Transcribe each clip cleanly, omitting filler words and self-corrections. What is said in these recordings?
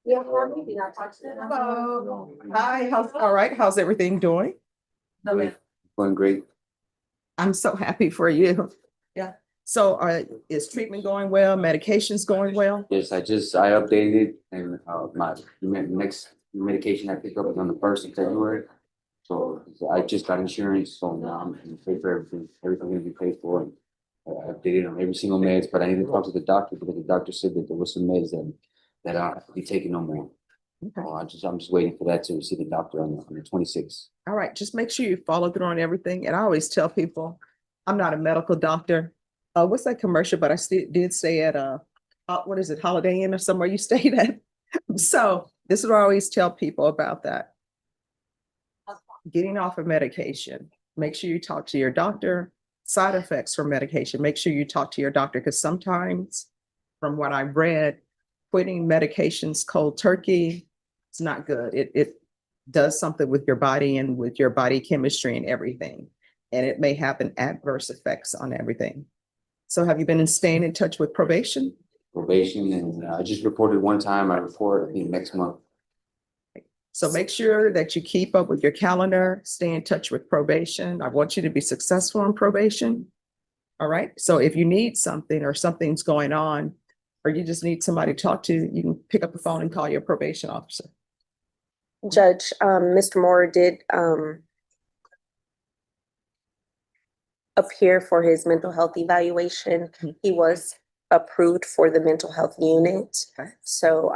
Hello. Hi, all right, how's everything doing? Going great. I'm so happy for you. Yeah. So is treatment going well? Medication's going well? Yes, I updated and my next medication I pick up is on the 1st of February. So I just got insurance, so now I'm gonna pay for everything. Everything gonna be paid for. And I updated on every single meds, but I need to talk to the doctor because the doctor said that there was some meds that I don't have to be taking no more. Okay. I'm just waiting for that to see the doctor on the 26th. All right, just make sure you follow through on everything. And I always tell people, I'm not a medical doctor. What's that commercial? But I still did stay at what is it, Holiday Inn or somewhere you stayed at? So this is what I always tell people about that. Getting off of medication. Make sure you talk to your doctor. Side effects from medication. Make sure you talk to your doctor because sometimes, from what I read, quitting medications cold turkey, it's not good. It does something with your body and with your body chemistry and everything. And it may have an adverse effects on everything. So have you been staying in touch with probation? Probation, and I just reported one time. I report, I think, next month. So make sure that you keep up with your calendar, stay in touch with probation. I want you to be successful in probation. All right. So if you need something or something's going on, or you just need somebody to talk to, you can pick up the phone and call your probation officer. Judge, Mr. Moore did appear for his mental health evaluation. Mhm. He was approved for the mental health unit. Okay. So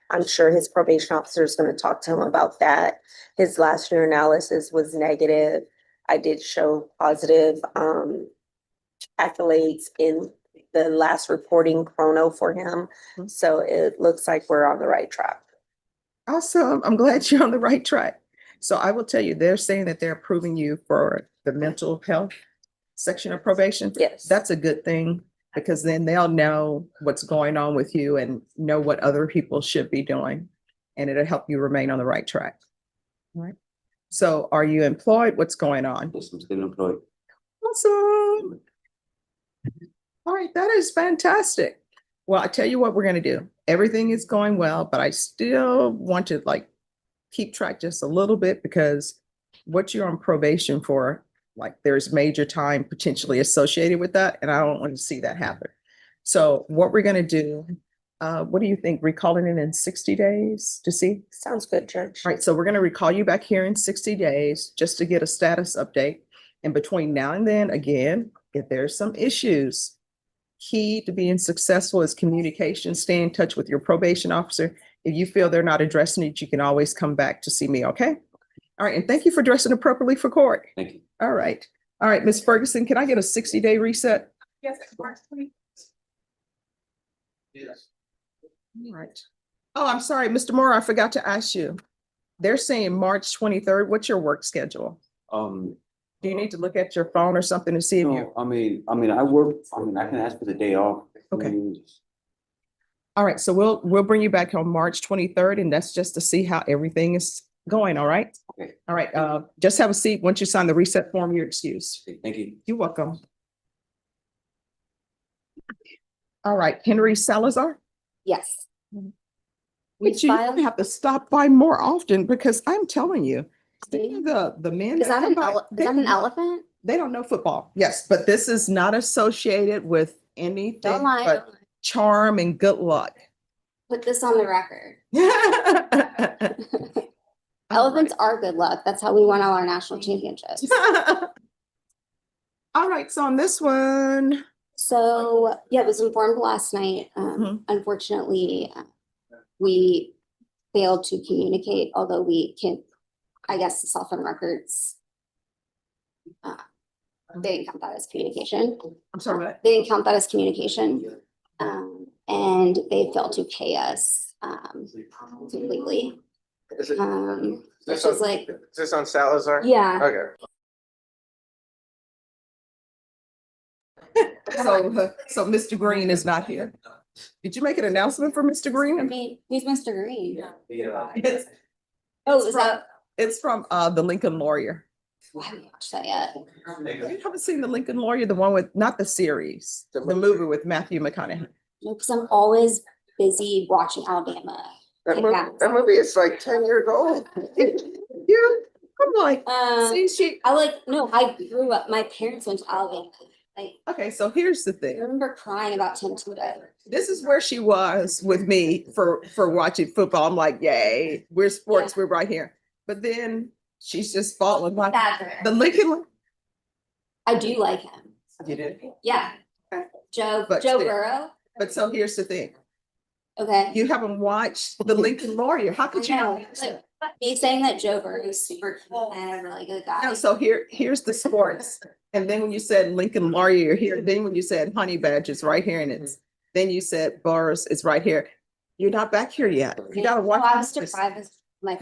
I'm sure his probation officer is going to talk to him about that. His last urinalysis was negative. I did show positive accolades in the last reporting chrono for him. Mhm. So it looks like we're on the right track. Awesome. I'm glad you're on the right track. So I will tell you, they're saying that they're approving you for the mental health section of probation. Yes. That's a good thing because then they'll know what's going on with you and know what other people should be doing. And it'll help you remain on the right track. All right. So are you employed? What's going on? Yes, I'm still employed. Awesome. All right, that is fantastic. Well, I tell you what we're going to do. Everything is going well, but I still want to keep track just a little bit because what you're on probation for, there's major time potentially associated with that, and I don't want to see that happen. So what we're going to do, what do you think? Recalling it in 60 days to see? Sounds good, Judge. All right, so we're going to recall you back here in 60 days just to get a status update. And between now and then, again, if there's some issues, key to being successful is communication. Stay in touch with your probation officer. If you feel they're not addressing it, you can always come back to see me, okay? All right, and thank you for dressing appropriately for court. Thank you. All right. All right, Ms. Ferguson, can I get a 60-day reset? Yes, March 20. Yes. All right. Oh, I'm sorry, Mr. Moore, I forgot to ask you. They're saying March 23rd. What's your work schedule? Do you need to look at your phone or something to see if you? No, I mean, I work, I can ask for the day off. Okay. All right, so we'll bring you back on March 23rd, and that's just to see how everything is going. All right. Okay. All right. Just have a seat. Once you sign the reset form, you're excused. Okay, thank you. You're welcome. All right, Henry Salazar. Yes. But you have to stop by more often because I'm telling you, the men. Is that an elephant? They don't know football. Yes, but this is not associated with anything Don't lie. but charm and good luck. Put this on the record. Elephants are good luck. That's how we won all our national championships. All right, so on this one. So yeah, it was informed last night. Unfortunately, we failed to communicate, although we can, I guess, the cell phone records. They didn't count that as communication. I'm sorry, what? They didn't count that as communication. And they failed to pay us completely. Is it, Which is like, is this on Salazar? yeah. Okay. So Mr. Green is not here. Did you make an announcement for Mr. I Green? mean, who's Mr. Green? It's Oh, is that? it's from the Lincoln Lawyer. I haven't watched that yet. You haven't seen the Lincoln Lawyer, the one with, not the series, the movie with Matthew McConaughey. No, because I'm always busy watching Alabama That movie is like 10 years old. Yeah, I'm like, see, I grew up, my parents went to Alabama. Like, okay, so here's the I thing. remember crying about Tim Tebow. This is where she was with me for watching football. I'm like, yay, we're sports, we're right here. But then she's just falling like the Lincoln. I do like him. You did. Yeah. Okay. Joe But still. Burrow. But so here's the thing. Okay. You haven't watched The Lincoln Lawyer. How could you? know. Me saying that Joe Burrow is super cool and a really good guy. No, so here's the sports. And then when you said Lincoln Lawyer, you're here. Then when you said Honey Badger, it's right here. And then you said Burris, it's right here. You're not back here yet. You gotta watch. I was deprived of my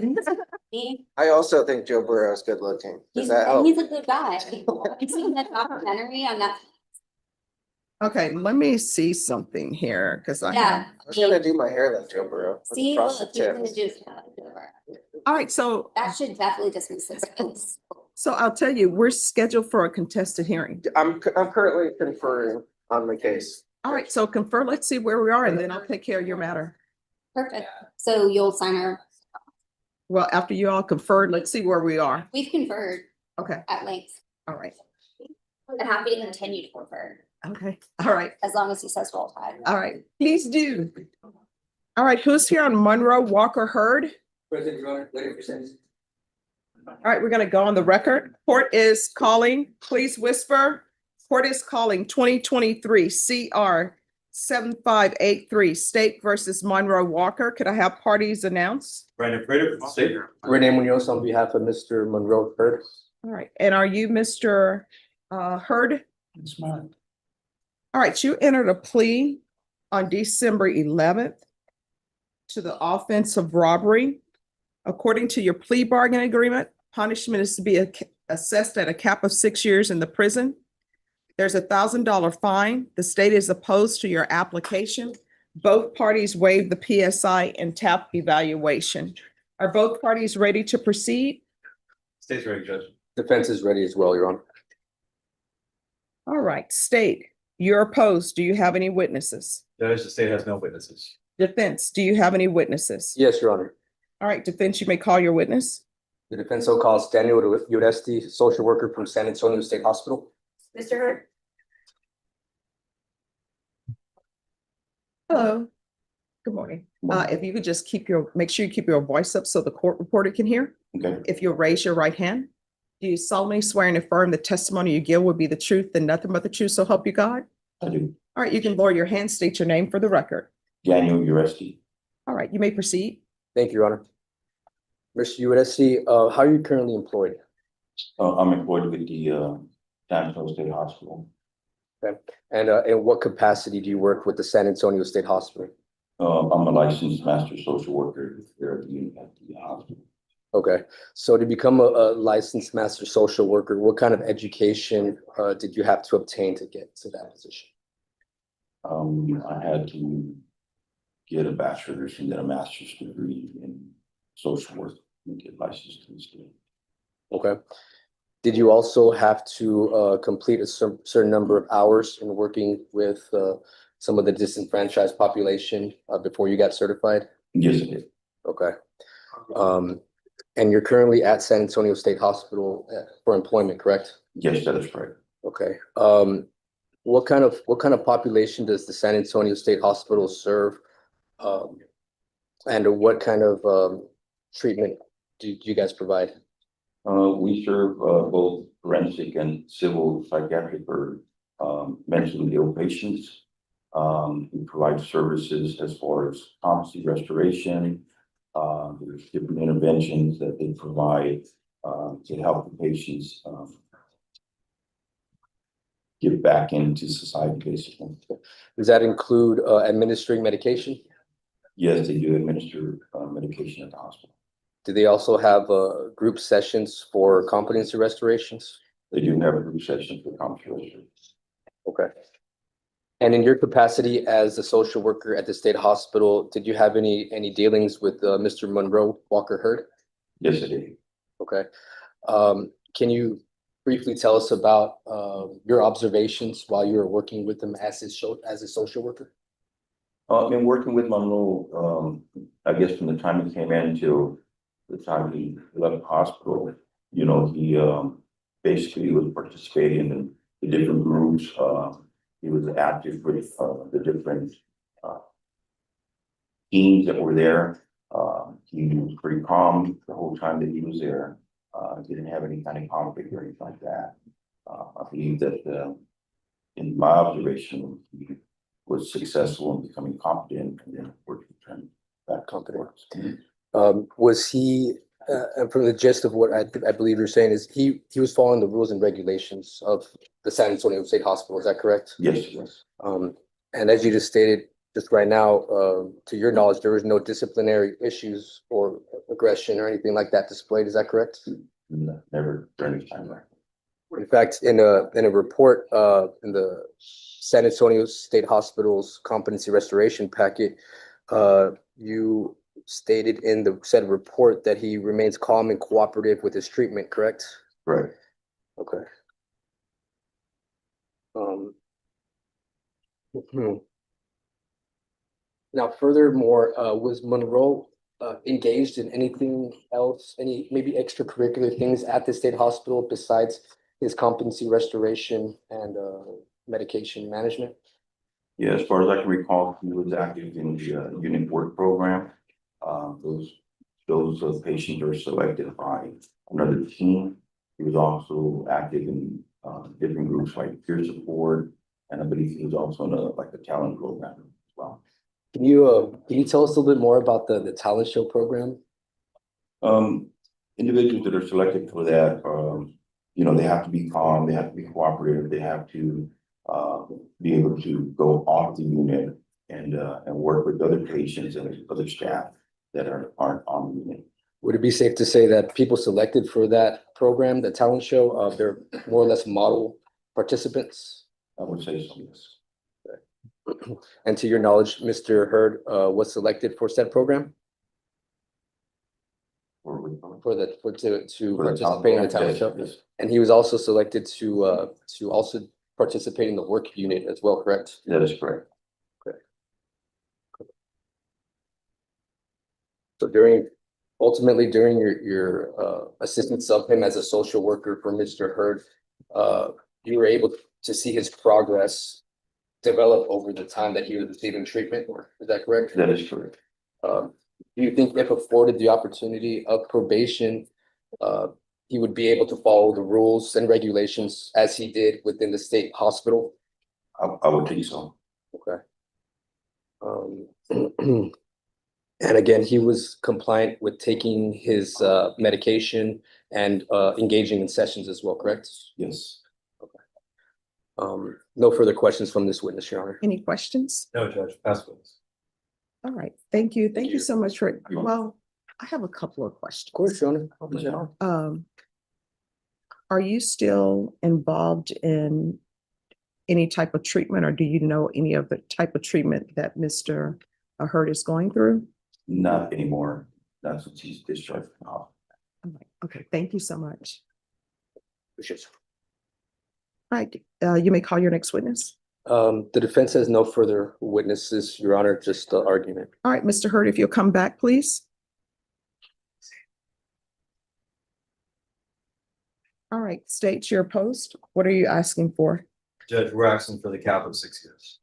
me. I also think Joe Burrow is good looking. Does He's that help? a good guy. I've seen that documentary on that. Okay, let me see something here, because I have. Yeah. I was gonna do my hair like Joe Burrow. with See, look, frosted you're gonna tips. do it. All right, so That should definitely dismiss this case. I'll tell you, we're scheduled for a contested hearing. I'm currently conferring on the case. All right, so confer, let's see where we are, and then I'll take care of your matter. Perfect. So you'll sign our, Well, after you all confer, let's see where we are. we've conferred Okay, at length. all right, I'm happy to continue to confer okay, all right, as long as he says roll tide. all right, please do. All right, who's here on Monroe Walker Hurd? President, Your Honor, later for sentence. All right, we're gonna go on the record. Court is calling, please whisper. Court is calling 2023 CR 7583 State versus Monroe Walker. Could I have parties announced? Brandon Prater, state. Renee Munoz on behalf of Mr. Monroe Hurd. All right, and are you Mr. Hurd? That's mine. All right, you entered a plea on December 11th to the offense of robbery. According to your plea bargain agreement, punishment is to be assessed at a cap of 6 years in the prison. There's $1,000 fine. The state is opposed to your application. Both parties waived the PSI and TAP evaluation. Are both parties ready to proceed? State's ready, Judge. Defense is ready as well, Your Honor. All right, state, you're opposed. Do you have any witnesses? Judge, the state has no witnesses. Defense, do you have any witnesses? Yes, Your Honor. All right, defense, you may call your witness. The defense so calls Daniel Uresti, social worker from San Antonio State Hospital. Mr. Hurd? Hello. Good morning. If you could just make sure you keep your voice up so the court reporter can hear. Okay. If you'll raise your right hand. Do you solemnly swear and affirm the testimony you give will be the truth and nothing but the truth, so help you God? I do. All right, you can lower your hand, state your name for the record. Daniel Uresti. All right, you may proceed. Thank you, Your Honor. Mr. Uresti, how are you currently employed? I'm employed with the San Antonio State Hospital. And in what capacity do you work with the San Antonio State Hospital? I'm a licensed master social worker here at the hospital. Okay, so to become a licensed master social worker, what kind of education did you have to obtain to get to that position? I had to get a bachelor's and then a master's degree in social work and get licensed to the state. Okay. Did you also have to complete a certain number of hours in working with some of the disenfranchised population before you got certified? Yes, I did. Okay. And you're currently at San Antonio State Hospital for employment, correct? Yes, that is correct. Okay. What kind of population does the San Antonio State Hospital serve? And what kind of treatment do you guys provide? We serve both forensic and civil psychiatric or mentally ill patients. We provide services as far as competency restoration. There's different interventions that they provide to help the patients get back into society, basically. Does that include administering medication? Yes, they do administer medication at the hospital. Do they also have group sessions for competency restorations? They do have a group session for competency restoration. Okay. And in your capacity as a social worker at the state hospital, did you have any dealings with Mr. Monroe Walker Hurd? Yes, I did. Okay. Can you briefly tell us about your observations while you were working with him as a social worker? I've been working with Monroe, I guess guess from the time he came in till the time he left the hospital, you know, he basically was participating in the different groups. He was active with the different teams that were there. He was pretty calm the whole time that he was there. Didn't have any kind of conflict or anything like that. I believe that in my observation, he was successful in becoming competent and then working to turn back Competent. confidence. Was he, and from the gist of what I believe you're saying is he was following the rules and regulations of the San Antonio State Hospital, is that correct? Yes, yes. And as you just stated, just right now, to your knowledge, there was no disciplinary issues or aggression or anything like that displayed, is that correct? Never during his time there. In fact, in a report, in the San Antonio State Hospital's competency restoration packet, you stated in the said report that he remains calm and cooperative with his treatment, correct? Right. Okay. Now, furthermore, was Monroe engaged in anything else, any maybe extracurricular things at the state hospital besides his competency restoration and medication management? Yeah, as far as I can recall, he was active in the unit work program. Those patients are selected by another team. He was also active in different groups like peer support, and I believe he was also in a talent program as well. Can you tell us a little bit more about the talent show program? Individuals that are selected for that, you know, they have to be calm, they have to be cooperative, they have to be able to go off the unit and work with other patients and other staff that aren't on the unit. Would it be safe to say that people selected for that program, the talent show, they're more or less model participants? I would say so, yes. And to your knowledge, Mr. Hurd was selected for said program For to the participate in the talent show, yes. and he was also selected to also participate in the work unit as well, correct? That is correct. So ultimately during your assistance of him as a social worker for Mr. Hurd, you were able to see his progress develop over the time that he was receiving treatment, is that correct? That is correct. Do you think if afforded the opportunity of probation, he would be able to follow the rules and regulations as he did within the state hospital? I would think so. Okay. And again, he was compliant with taking his medication and engaging in sessions as well, correct? Yes. No further questions from this witness, Your Honor. Any questions? No, Judge, pass witness. All right, thank you. Thank you you. so much for, You're welcome. well, I have a couple of questions. Of course, Your Honor. Are you still involved in any type of treatment, or do you know any of the type of treatment that Mr. Hurd is going through? Not anymore. Not since he's discharged from the hospital. All right, okay, thank you so much. Appreciate All right, you may call your next witness. you. The defense has no further witnesses, Your Honor, just the argument. All right, Mr. Hurd, if you'll come back, please. All right, state your post. What are you asking for? Judge, we're asking for the cap of 6 years.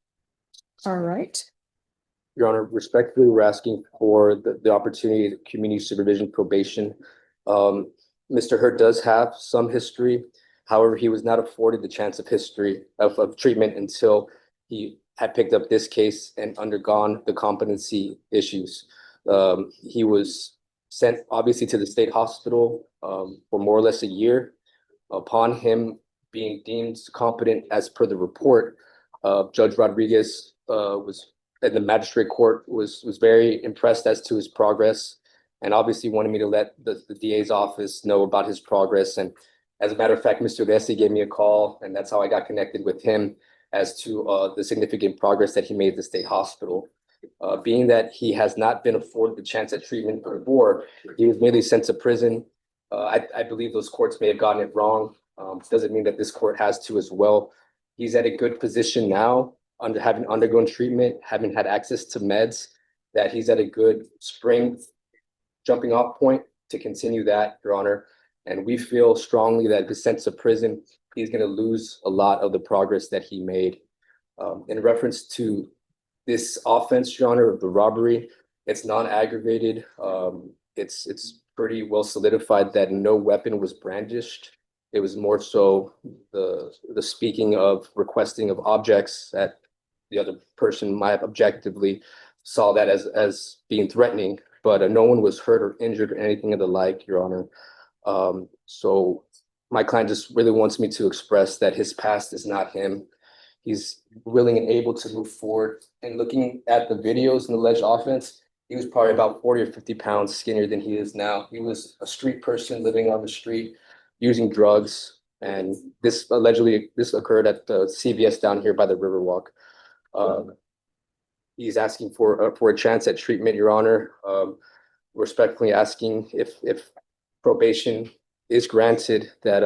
All right, Your Honor, respectfully, we're asking for the opportunity of community supervision probation. Mr. Hurd does have some history. However, he was not afforded the chance of history of treatment until he had picked up this case and undergone the competency issues. He was sent obviously to the state hospital for more or less a year. Upon him being deemed competent as per the report, Judge Rodriguez was at the magistrate court was very impressed as to his progress and obviously wanted me to let the DA's office know about his progress. And as a matter of fact, Mr. Leslie gave me a call, and that's how I got connected with him as to the significant progress that he made at the state hospital. Being that he has not been afforded the chance at treatment before, he was merely sent to prison. I believe those courts may have gotten it wrong. Doesn't mean that this court has to as well. He's at a good position now, having undergone treatment, having had access to meds that he's at a good spring jumping off point to continue that, Your Honor. And we feel strongly that if he's sent to prison, he's going to lose a lot of the progress that he made. In reference to this offense, Your Honor, of the robbery, it's non-aggravated. It's pretty well solidified that no weapon was brandished. It was more so the speaking of requesting of objects that the other person might have objectively saw that as being threatening, but no one was hurt or injured or anything of the like, Your Honor. So my client just really wants me to express that his past is not him. He's willing and able to move forward. And looking at the videos and the alleged offense, he was probably about 40 or 50 pounds skinnier than he is now. He was a street person living on the street, using drugs. And this occurred at the CVS down here by the Riverwalk. He's asking for a chance at treatment, Your Honor. Respectfully asking if probation is granted, that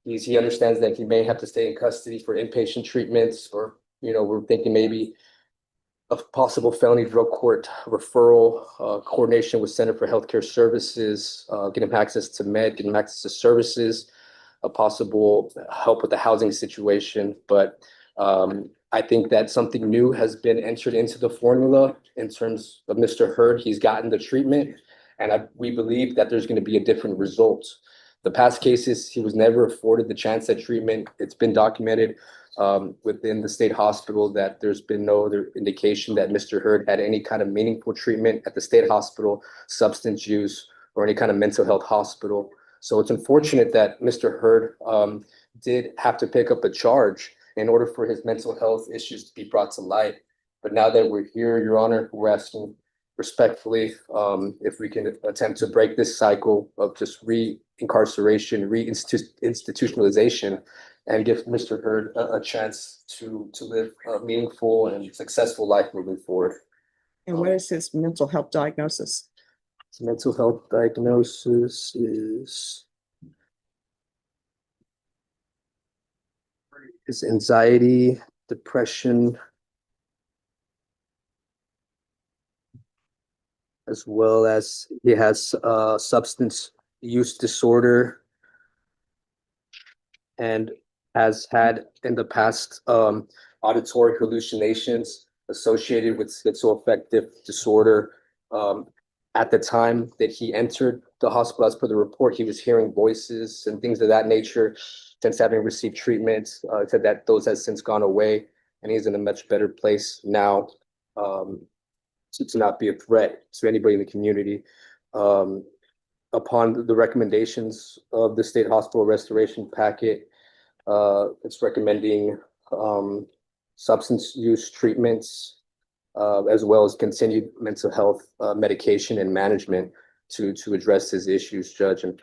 he understands that he may have to stay in custody for inpatient treatments, or we're thinking maybe a possible felony drug court referral, coordination with Center for Healthcare Services, get him access to med, get him access to services, a possible help with the housing situation. But I think that something new has been entered into the formula in terms of Mr. Hurd. He's gotten the treatment, and we believe that there's going to be a different result. The past cases, he was never afforded the chance at treatment. It's been documented within the state hospital that there's been no other indication that Mr. Hurd had any kind of meaningful treatment at the state hospital, substance use, or any kind of mental health hospital. So it's unfortunate that Mr. Hurd did have to pick up a charge in order for his mental health issues to be brought to light. But now that we're here, Your Honor, we're asking respectfully if we can attempt to break this cycle of just re-incarceration, re-institutionalization, and give Mr. Hurd a chance to live a meaningful and successful life moving forward. And what is his mental health diagnosis? His mental health diagnosis is his anxiety, depression, as well as he has substance use disorder, and has had in the past auditory hallucinations associated with schizoaffective disorder. At the time that he entered the hospital, as per the report, he was hearing voices and things of that nature. Since having received treatment, said that those has since gone away, and he's in a much better place now to not be a threat to anybody in the community. Upon the recommendations of the state hospital restoration packet, it's recommending substance use treatments, as well as continued mental health medication and management to address his issues, Judge. And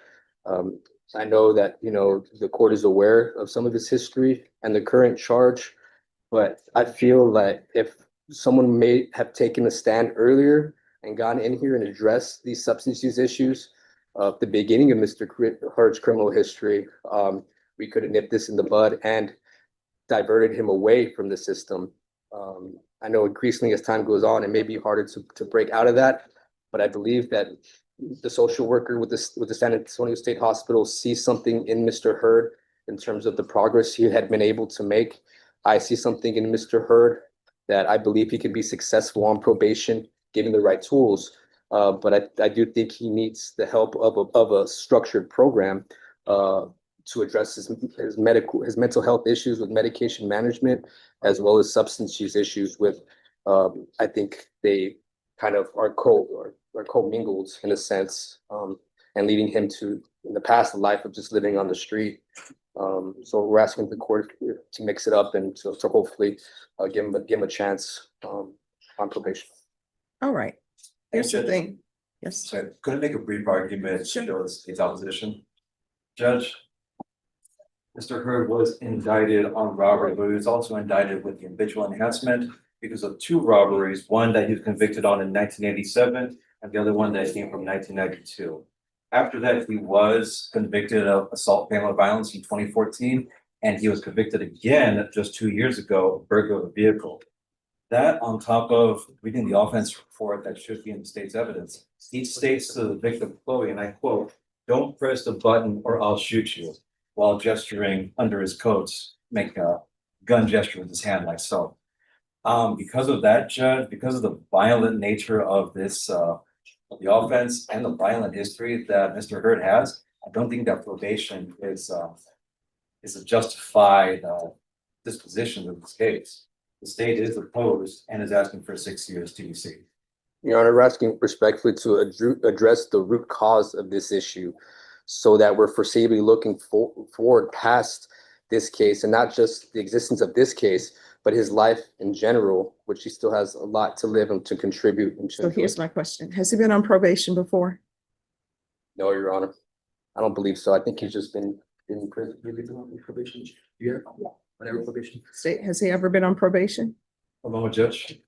I know that the court is aware of some of his history and the current charge, but I feel that if someone may have taken a stand earlier and gone in here and addressed these substance use issues at the beginning of Mr. Hurd's criminal history, we could have nipped this in the bud and diverted him away from the system. I know increasingly as time goes on, it may be harder to break out of that, but I believe that the social worker with the San Antonio State Hospital sees something in Mr. Hurd in terms of the progress he had been able to make. I see something in Mr. Hurd that I believe he can be successful on probation, given the right tools. But I do think he needs the help of a structured program to address his mental health issues with medication management, as well as substance use issues with, I think they kind of are co-mingled in a sense, and leading him to, in the past, a life of just living on the street. So we're asking the court to mix it up and to hopefully give him a chance on probation. All right. Here's the thing. Yes. So could I make a brief argument to show the state's opposition? Judge, Mr. Hurd was indicted on robbery, but he was also indicted with the habitual enhancement because of two robberies, one that he was convicted on in 1987 and the other one that came from 1992. After that, he was convicted of assault, family violence in 2014, and he was convicted again just 2 years ago of burglary of a vehicle. That on top of reading the offense report that should be in the state's evidence, he states to the victim, Chloe, and I quote, "Don't press the button or I'll shoot you," while gesturing under his coats, make a gun gesture with his hand like so. Because of that, Judge, because of the violent nature of this, of the offense and the violent history that Mr. Hurd has, I don't think that probation is a justified, disposition of this case. The state is opposed and is asking for 6 years TBC. Your Honor, we're asking respectfully to address the root cause of this issue so that we're foreseeably looking forward past this case, and not just the existence of this case, but his life in general, which he still has a lot to live and to contribute. And to So here's my question. Has he been on probation before? No, Your Honor. I don't believe so. I think he's just been in prison. You've been on probation? Yeah. Whatever probation. State, has he ever been on probation? Hello, Judge.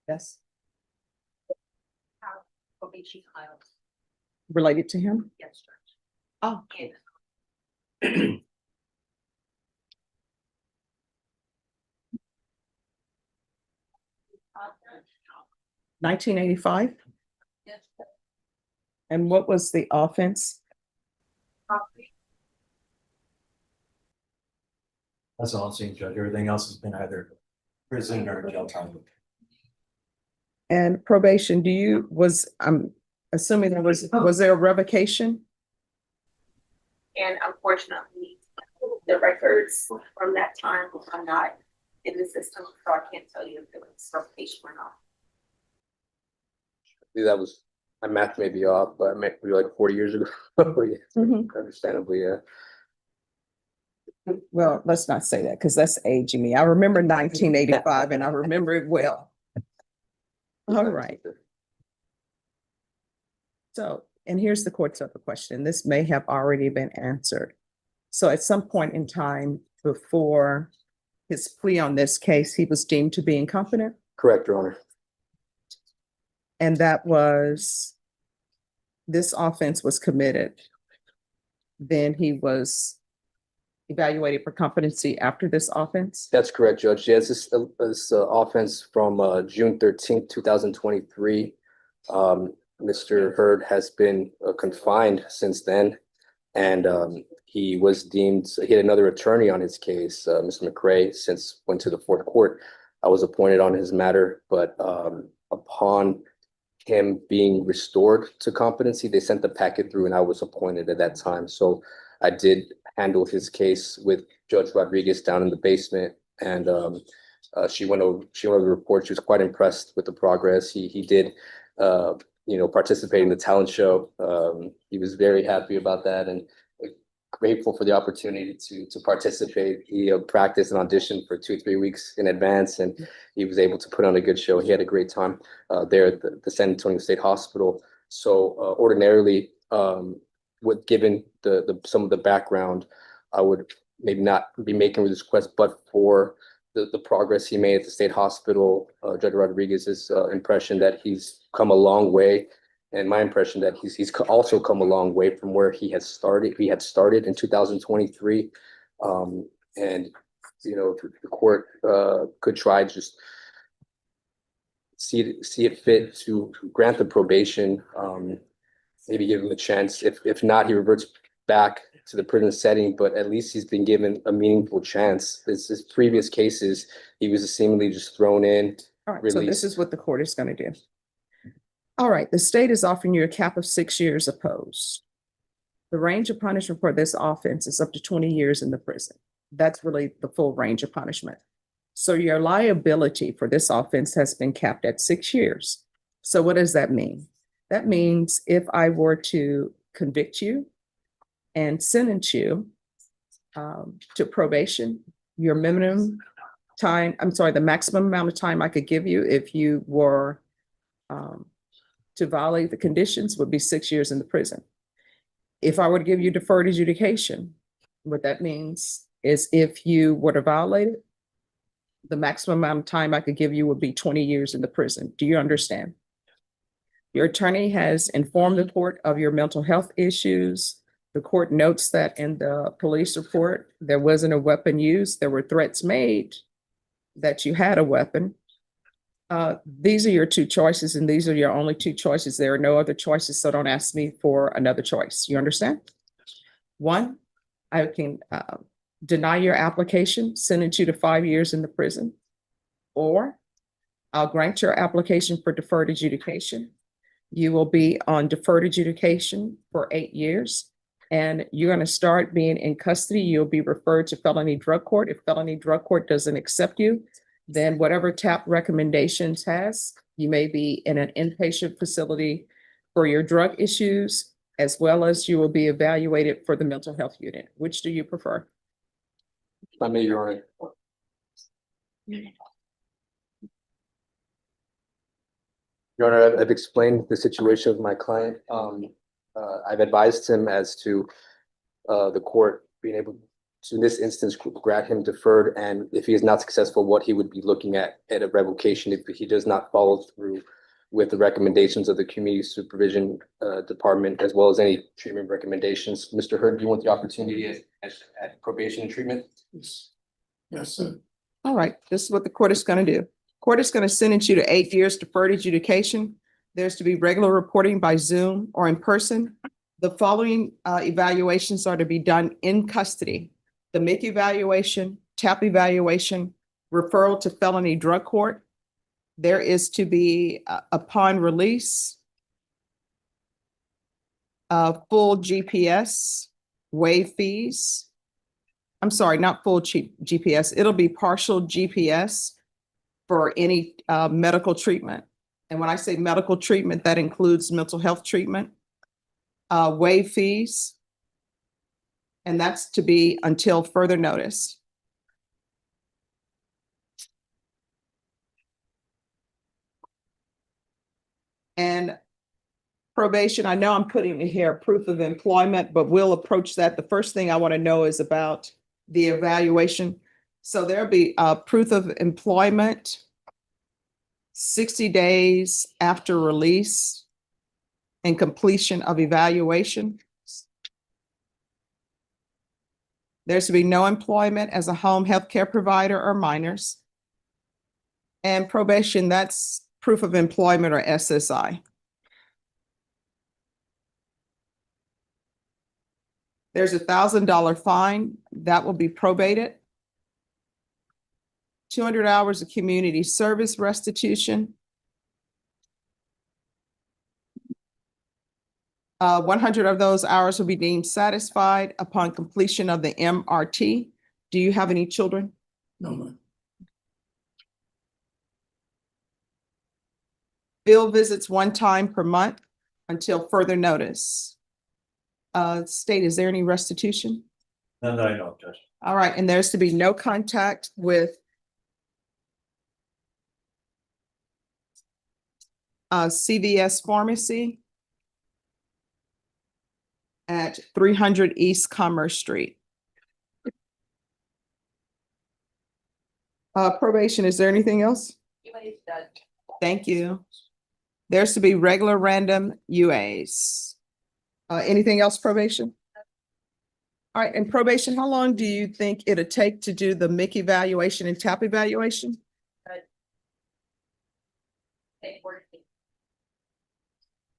Yes. Probation files. Related to him? Yes, Judge. Oh, And 1985? yes, And what was the offense? property. That's all I'm seeing, Judge. Everything else has been either prison or jail time. And probation, I'm assuming was there a revocation? And unfortunately, the records from that time are not in the system, so I can't tell you if it was revocation or not. That was, my math may be off, but maybe like 40 years ago. Understandably, yeah. Well, let's not say that because that's aging me. I remember 1985 and I remember it well. All right. So, and here's the court's other question. This may have already been answered. So at some point in time before his plea on this case, he was deemed to be incompetent, Correct, Your Honor. and this offense was committed. Then he was evaluated for competency after this offense. That's correct, Judge. Yes, this offense from June 13th, 2023. Mr. Hurd has been confined since then, and he was deemed, he had another attorney on his case, Mr. McRae, since went to the fourth court. I was appointed on his matter, but upon him being restored to competency, they sent the packet through and I was appointed at that time. So I did handle his case with Judge Rodriguez down in the basement, and she went over the report. She was quite impressed with the progress. He did participate in the talent show. He was very happy about that and grateful for the opportunity to participate. He practiced and auditioned for 2-3 weeks in advance, and he was able to put on a good show. He had a great time there at the San Antonio State Hospital. So ordinarily, with given some of the background, I would maybe not be making this request, but for the progress he made at the state hospital, Judge Rodriguez's impression that he's come a long way, and my impression that he's also come a long way from where he had started. He had started in 2023, and the court could try to just see it fit to grant the probation. Maybe give him a chance. If not, he reverts back to the prison setting, but at least he's been given a meaningful chance. His previous cases, he was seemingly just thrown in. All right, so this Release. is what the court is going to do. All right, the state is offering you a cap of 6 years opposed. The range of punishment for this offense is up to 20 years in the prison. That's really the full range of punishment. So your liability for this offense has been capped at 6 years. So what does that mean? That means if I were to convict you and sentence you to probation, your minimum time, the maximum amount of time I could give you if you were to violate the conditions would be 6 years in the prison. If I were to give you deferred adjudication, what that means is if you were to violate it, the maximum amount of time I could give you would be 20 years in the prison. Do you understand? Your attorney has informed the court of your mental health issues, The court notes that in the police report, there wasn't a weapon used. There were threats made that you had a weapon. These are your two choices, and these are your only two choices. There are no other choices, so don't ask me for another choice. You understand? One, I can deny your application, sentence you to 5 years in the prison, or I'll grant your application for deferred adjudication. You will be on deferred adjudication for 8 years, and you're going to start being in custody. You'll be referred to felony drug court. If felony drug court doesn't accept you, then whatever TAP recommendations has, you may be in an inpatient facility for your drug issues, as well as you will be evaluated for the mental health unit. Which do you prefer? If I may, Your Honor. Your Honor, I've explained the situation with my client. I've advised him as to the court being able to, in this instance, grant him deferred, and if he is not successful, what he would be looking at a revocation if he does not follow through with the recommendations of the community supervision department, as well as any treatment recommendations. Mr. Hurd, do you want the opportunity at probation and treatment? Yes, sir. All right, this is what the court is going to do. Court is going to sentence you to 8 years deferred adjudication. There's to be regular reporting by Zoom or in person. The following evaluations are to be done in custody: the MIC evaluation, TAP evaluation, referral to felony drug court. There is to be, upon release, full GPS, waive fees. I'm sorry, not full GPS. It'll be partial GPS for any medical treatment. And when I say medical treatment, that includes mental health treatment, waive fees. And that's to be until further notice. And probation, I know I'm putting in here proof of employment, but we'll approach that. The first thing I want to know is about the evaluation. So there'll be proof of employment 60 days after release and completion of evaluation. There's to be no employment as a home health care provider or minors. And probation, that's proof of employment or SSI. There's $1,000 fine that will be probated. 200 hours of community service restitution. 100 of those hours will be deemed satisfied upon completion of the MRT. Do you have any children? No, ma'am. Field visits 1 time per month until further notice. State, is there any restitution? None that I know of, Judge. All right, and there's to be no contact with CVS Pharmacy at 300 East Commerce Street. Probation, is there anything else? Thank you. There's to be regular random UAs. Anything else, probation? All right, and probation, how long do you think it'll take to do the MIC evaluation and TAP evaluation?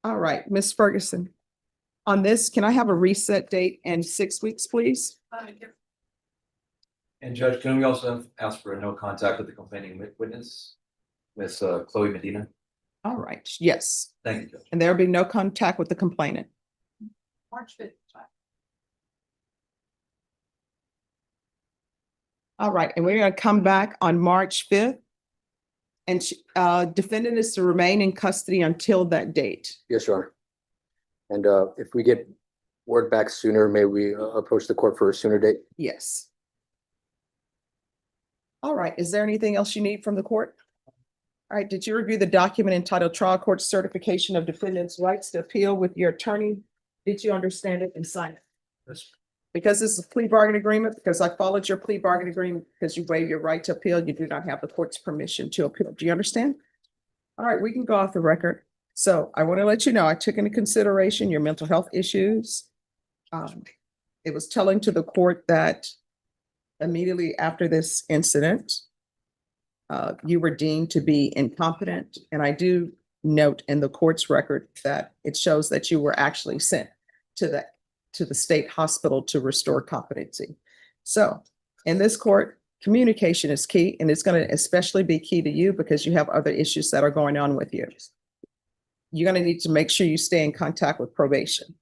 All right, Ms. Ferguson. On this, can I have a reset date and 6 weeks, please? And Judge, can we also ask for a no contact with the complaining witness, Miss Chloe Medina? All right, yes. Thank you, Judge. And there'll be no contact with the complainant. March 5th. All right, and we're going to come back on March 5th. And defendant is to remain in custody until that date. Yes, Your Honor. And if we get word back sooner, may we approach the court for a sooner date? Yes. All right, is there anything else you need from the court? All right, did you review the document entitled Trial Court Certification of Defendant's Rights to Appeal with your attorney? Did you understand it and sign it? Yes. Because this is a plea bargain agreement, because I followed your plea bargain agreement, because you waive your right to appeal, you do not have the court's permission to appeal. Do you understand? All right, we can go off the record. So I want to let you know, I took into consideration your mental health issues. It was telling to the court that immediately after this incident, you were deemed to be incompetent. And I do note in the court's record that it shows that you were actually sent to the state hospital to restore competency. So in this court, communication is key, and it's going to especially be key to you because you have other issues that are going on with you. You're going to need to make sure you stay in contact with probation.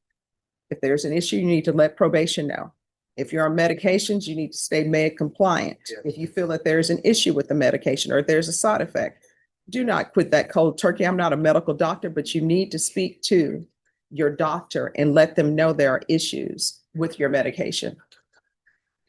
If there's an issue, you need to let probation know. If you're on medications, you need to stay med compliant. If you feel that there's an issue with the medication or if there's a side effect, do not quit that cold turkey. I'm not a medical doctor, but you need to speak to your doctor and let them know there are issues with your medication.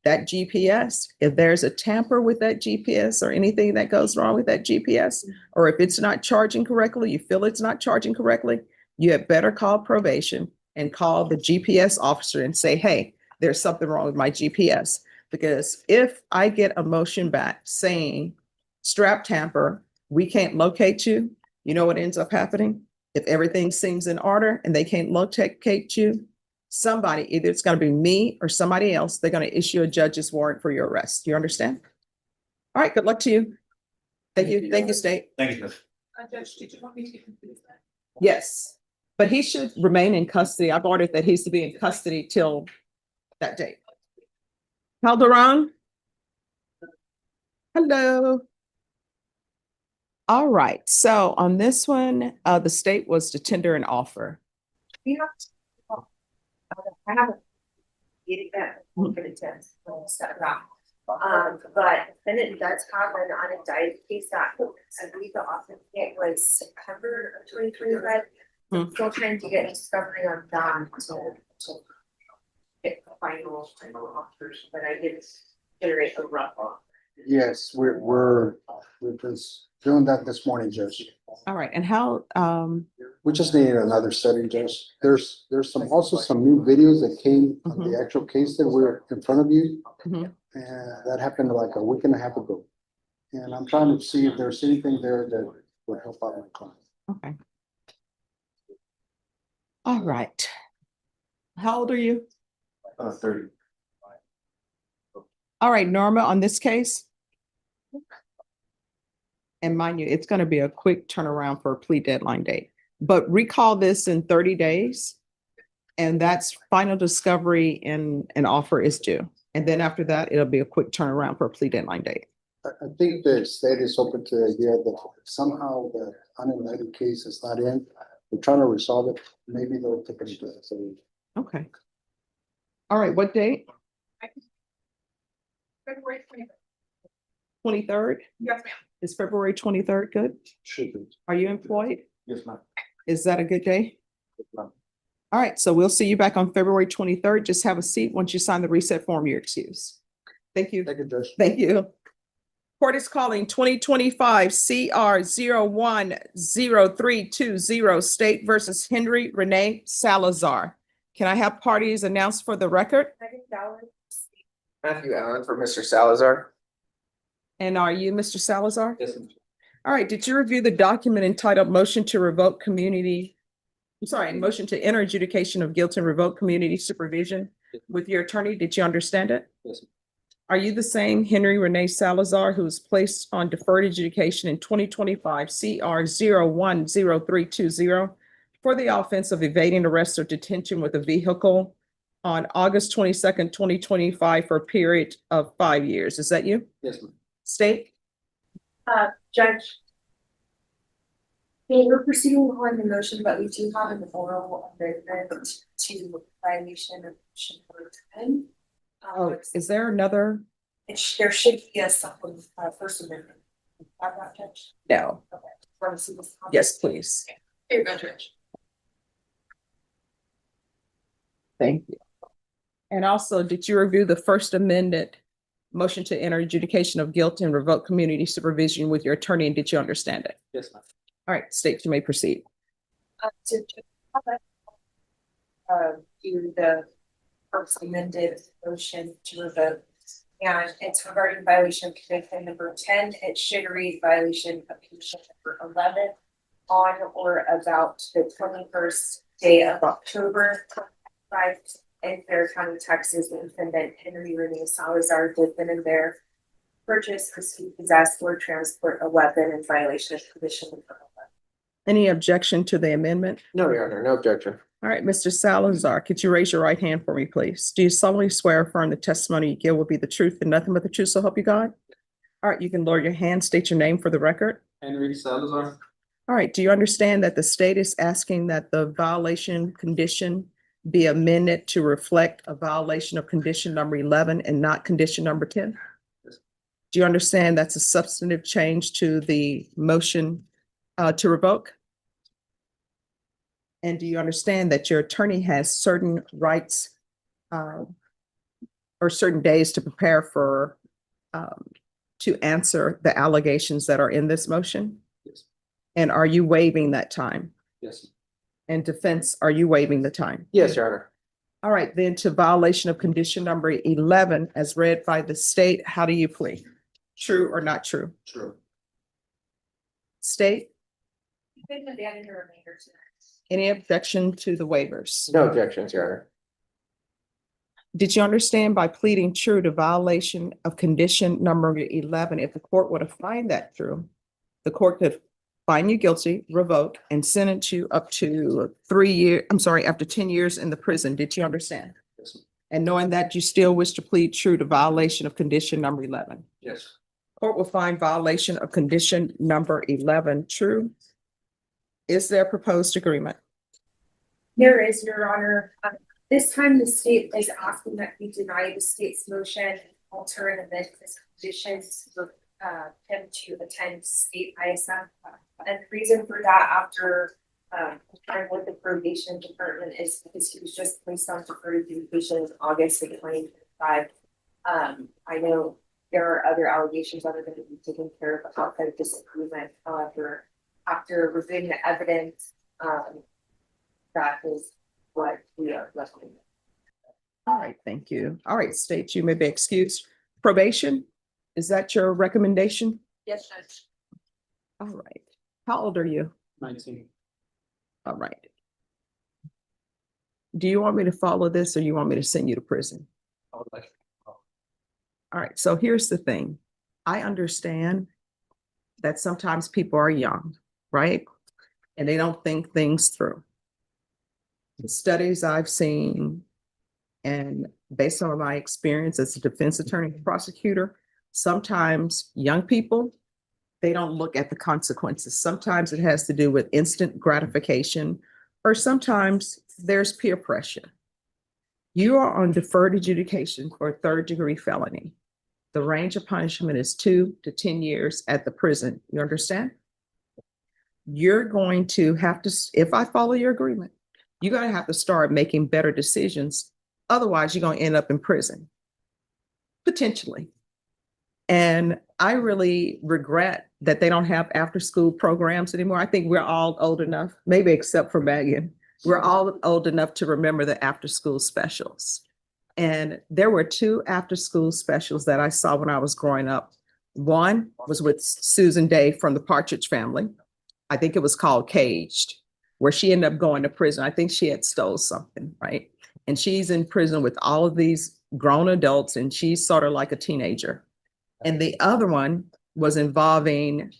That GPS, if there's a tamper with that GPS or anything that goes wrong with that GPS, or if it's not charging correctly, you feel it's not charging correctly, you had better call probation and call the GPS officer and say, hey, there's something wrong with my GPS. Because if I get a motion back saying strap tamper, we can't locate you, you know what ends up happening? If everything seems in order and they can't locate you, somebody, either it's going to be me or somebody else, they're going to issue a judge's warrant for your arrest. You understand? All right, good luck to you. Thank you. Thank you, State. Thank you, Judge. Judge, did you want me to complete that? Yes, but he should remain in custody. I've ordered that he's to be in custody till that date. Calderon? Hello. All right, so on this one, the state was to tender an offer. We have to. I haven't. Getting that, we're gonna test, step back. But then it does have an unindicted case that I believe the office date was September of 2025. Still trying to get discovery on that to get the final offers, but I did generate a rough offer. Yes, we're just doing that this morning, Judge. All right, and how, We just need another setting, Judge. There's also some new videos that came on the actual case that we're in front of you. Mhm. And that happened like a week and a half ago. And I'm trying to see if there's anything there that would help out my client. okay. All right. How old are you? 30. All right, Norma, on this case. And mind you, it's going to be a quick turnaround for a plea deadline date, but recall this in 30 days. And that's final discovery and an offer is due. And then after that, it'll be a quick turnaround for a plea deadline date. I think the state is open to the idea that somehow the unindicted case is not in. We're trying to resolve it. Maybe they'll take it into consideration. Okay. All right, what date? February 23rd? Yes, ma'am. Is February 23rd good? Should be. Are you employed? Yes, ma'am. Is that a good day? Yes, ma'am. All right, so we'll see you back on February 23rd. Just have a seat. Once you sign the reset form, you're excused. Thank you. Thank you, Judge. Thank you. Court is calling 2025 CR 010320 State versus Henry Renee Salazar. Can I have parties announced for the record? Matthew Allen for Mr. Salazar. And are you Mr. Salazar? Yes, ma'am. All right, did you review the document entitled Motion to Revoke Community? I'm sorry, Motion to Enter Adjudication of Guilt and Revoke Community Supervision with your attorney? Did you understand it? Yes, ma'am. Are you the same Henry Renee Salazar who was placed on deferred adjudication in 2025 CR 010320 for the offense of evading arrest or detention with a vehicle on August 22nd, 2025 for a period of 5 years? Is that you? Yes, ma'am. State? Judge. We're proceeding on the motion, but we do have an oral amendment to violation of section 10. Oh, is there another? There should be a supplement, First Amendment. Have that, Judge? No. Okay. Want to see this? Yes, please. Here you go, Judge. Thank you. And also, did you review the First Amendment motion to enter adjudication of guilt and revoke community supervision with your attorney, and did you understand it? Yes, ma'am. All right, State, you may proceed. To do the first amended motion to revoke. And it's regarding violation of conviction number 10. It should read violation of conviction number 11 on or about the 21st day of October 2025 in Fair County, Texas, the defendant Henry Renee Salazar did then and there purchase, receive, possess, or transport a weapon in violation of condition. Any objection to the amendment? No, Your Honor, no objection. All right, Mr. Salazar, could you raise your right hand for me, please? Do you solemnly swear or affirm the testimony you give will be the truth and nothing but the truth, so help you God? All right, you can lower your hand, state your name for the record. Henry Salazar? All right, do you understand that the state is asking that the violation condition be amended to reflect a violation of condition number 11 and not condition number 10? Do you understand that's a substantive change to the motion to revoke? And do you understand that your attorney has certain rights or certain days to prepare for to answer the allegations that are in this motion? Yes. And are you waiving that time? Yes. And defense, are you waiving the time? Yes, Your Honor. All right, then to violation of condition number 11 as read by the state, how do you plead? True or not true? True. State, Been abandoned the remainder tonight. any objection to the waivers? No objections, Your Honor. Did you understand by pleading true to violation of condition number 11, if the court were to find that true, the court could find you guilty, revoke, and sentence you up to 3 years, after 10 years in the prison. Did you understand? Yes. And knowing that you still wish to plead true to violation of condition number 11. Yes. Court will find violation of condition number 11 true. Is there a proposed agreement? There is, Your Honor. This time the state is asking that we deny the state's motion, alter and amend his conditions for him to attend state ISF. And the reason for that after time with the probation department is because he was just placed on deferred education in August of 2025. I know there are other allegations that are going to be taken care of outside of this agreement. However, after reviewing the evidence, that is what we are left with. All right, thank you. All right, state, you may be excused. Probation, is that your recommendation? Yes, Judge. All right. How old are you? 19. All right. Do you want me to follow this or you want me to send you to prison? I would like. All right, so here's the thing. I understand that sometimes people are young, right? And they don't think things through. The studies I've seen and based on my experience as a defense attorney and prosecutor, sometimes young people, they don't look at the consequences. Sometimes it has to do with instant gratification, or sometimes there's peer pressure. You are on deferred adjudication for a third-degree felony. The range of punishment is 2 to 10 years at the prison. You understand? You're going to have to, if I follow your agreement, you're going to have to start making better decisions. Otherwise, you're going to end up in prison, potentially. And I really regret that they don't have after-school programs anymore. I think we're all old enough, maybe except for Megan. We're all old enough to remember the after-school specials. And there were 2 after-school specials that I saw when I was growing up. One was with Susan Day from the Partridge Family. I think it was called Caged, where she ended up going to prison. I think she had stole something, right? And she's in prison with all of these grown adults, and she's sort of like a teenager. And the other one was involving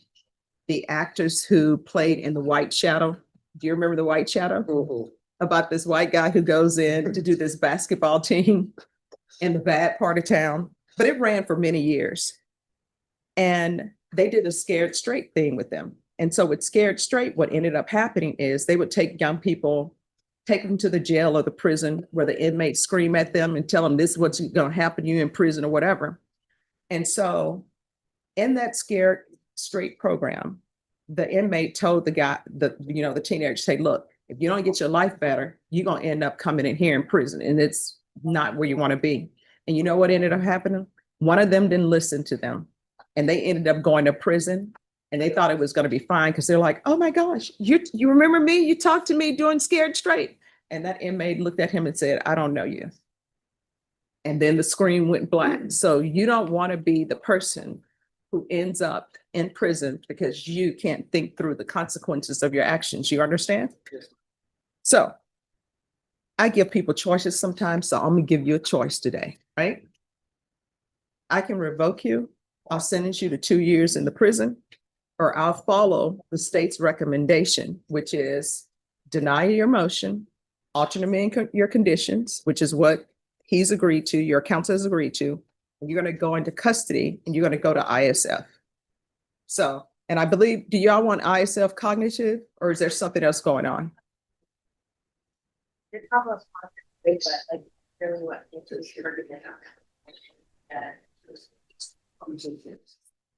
the actors who played in The White Shadow. Do you remember The White Shadow? Mm-hmm. About this white guy who goes in to do this basketball team in the bad part of town, but it ran for many years. And they did a Scared Straight thing with them. And so with Scared Straight, what ended up happening is they would take young people, take them to the jail or the prison where the inmates scream at them and tell them this is what's going to happen to you in prison or whatever. And so in that Scared Straight program, the inmate told the guy, the teenager, say, look, if you don't get your life better, you're going to end up coming in here in prison, and it's not where you want to be. And you know what ended up happening? One of them didn't listen to them, and they ended up going to prison, and they thought it was going to be fine because they're like, oh my gosh, you remember me? You talked to me doing Scared Straight. And that inmate looked at him and said, I don't know you. And then the screen went black. So you don't want to be the person who ends up in prison because you can't think through the consequences of your actions. You understand? Yes. So I give people choices sometimes, so I'm gonna give you a choice today, right? I can revoke you. I'll sentence you to 2 years in the prison, or I'll follow the state's recommendation, which is deny your motion, alternate your conditions, which is what he's agreed to, your counsel has agreed to. And you're gonna go into custody and you're gonna go to ISF. So, and I believe, do y'all want ISF cognitive, or is there something else going on? It's almost, but like, really what.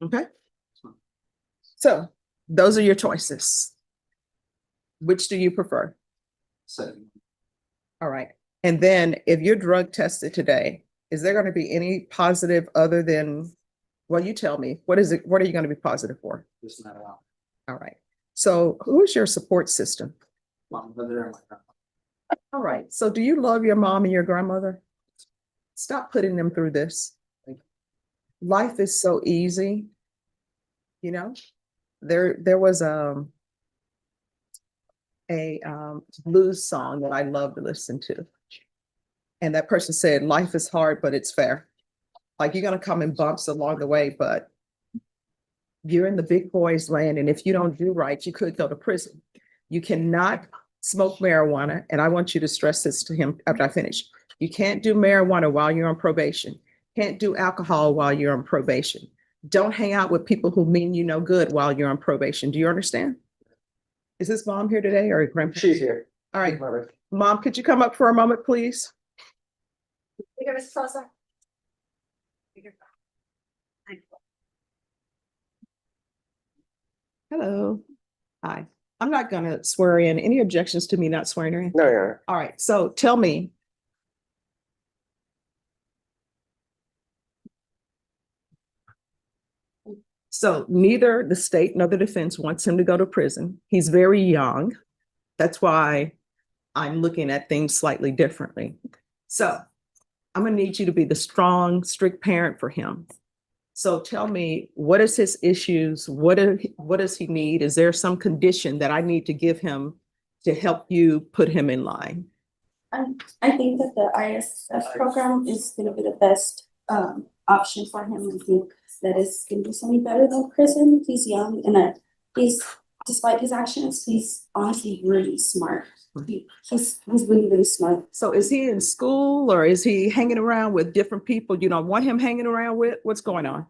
Okay. So those are your choices. Which do you prefer? Second. All right. And then if you're drug tested today, is there going to be any positive other than, well, you tell me, what is it? What are you going to be positive for? Just not allowed. All right. So who is your support system? Mom, brother, and my grandma. All right. So do you love your mom and your grandmother? Stop putting them through this. Life is so easy. You know, there was a blues song that I love to listen to. And that person said, life is hard, but it's fair. Like, you're going to come in bumps along the way, but you're in the big boys land. And if you don't do right, you could go to prison. You cannot smoke marijuana. And I want you to stress this to him after I finish. You can't do marijuana while you're on probation. Can't do alcohol while you're on probation. Don't hang out with people who mean you no good while you're on probation. Do you understand? Is this mom here today or grandpa? She's here. All right. Mom, could you come up for a moment, please? Hello. Hi. I'm not going to swear in. Any objections to me not swearing in? No, Your Honor. All right. So tell me. So neither the state nor the defense wants him to go to prison. He's very young. That's why I'm looking at things slightly differently. So I'm going to need you to be the strong, strict parent for him. So tell me, what is his issues? What does he need? Is there some condition that I need to give him to help you put him in line? I think that the ISF program is gonna be the best option for him. I think that is gonna be something better than prison. He's young and despite his actions, he's honestly really smart. He's really, really smart. So is he in school or is he hanging around with different people you don't want him hanging around with? What's going on?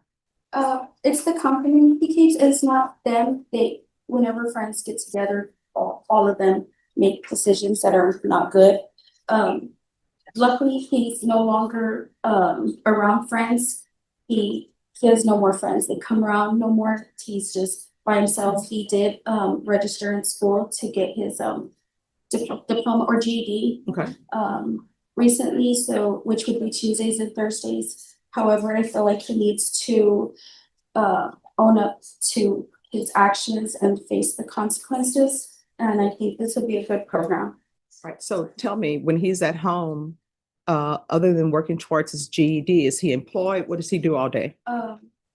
It's the company he keeps. It's not them. Whenever friends get together, all of them make decisions that are not good. Luckily, he's no longer around friends. He has no more friends. They come around no more. He's just by himself. He did register in school to get his diploma or GED. Okay. Recently, so which would be Tuesdays and Thursdays. However, I feel like he needs to own up to his actions and face the consequences. And I think this would be a good program. Right. So tell me, when he's at home, other than working towards his GED, is he employed? What does he do all day?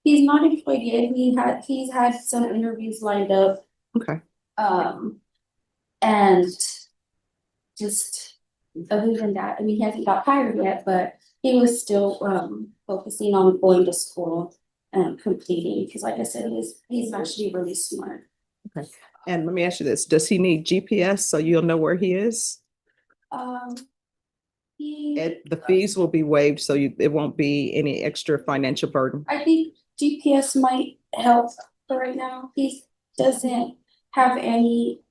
He's not employed yet. He's had some interviews lined up. Okay. And just other than that, I mean, he hasn't got hired yet, but he was still focusing on going to school and completing, because like I said, he's actually really smart. Okay. And let me ask you this, does he need GPS so you'll know where he is? The fees will be waived, so it won't be any extra financial burden. I think GPS might help for right now. He doesn't have any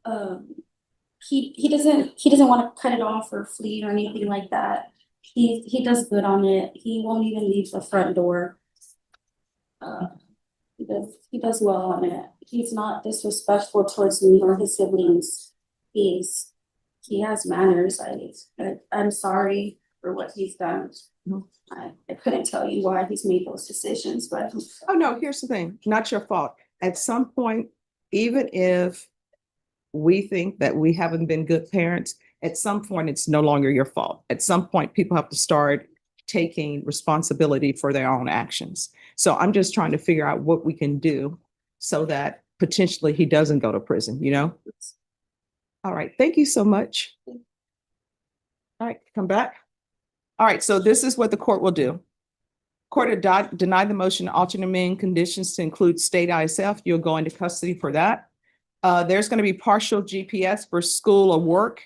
he doesn't want to cut it off or flee or anything like that. He does good on it. He won't even leave the front door. He does well on it. He's not disrespectful towards me or his siblings. He has manners. I'm sorry for what he's done. I couldn't tell you why he's made those decisions, but oh no, here's the thing, not your fault. At some point, even if we think that we haven't been good parents, at some point it's no longer your fault. At some point, people have to start taking responsibility for their own actions. So I'm just trying to figure out what we can do so that potentially he doesn't go to prison, you know? All right. Thank you so much. All right, come back. All right, so this is what the court will do. Court deny the motion, alternate amending conditions to include state ISF. You'll go into custody for that. There's going to be partial GPS for school or work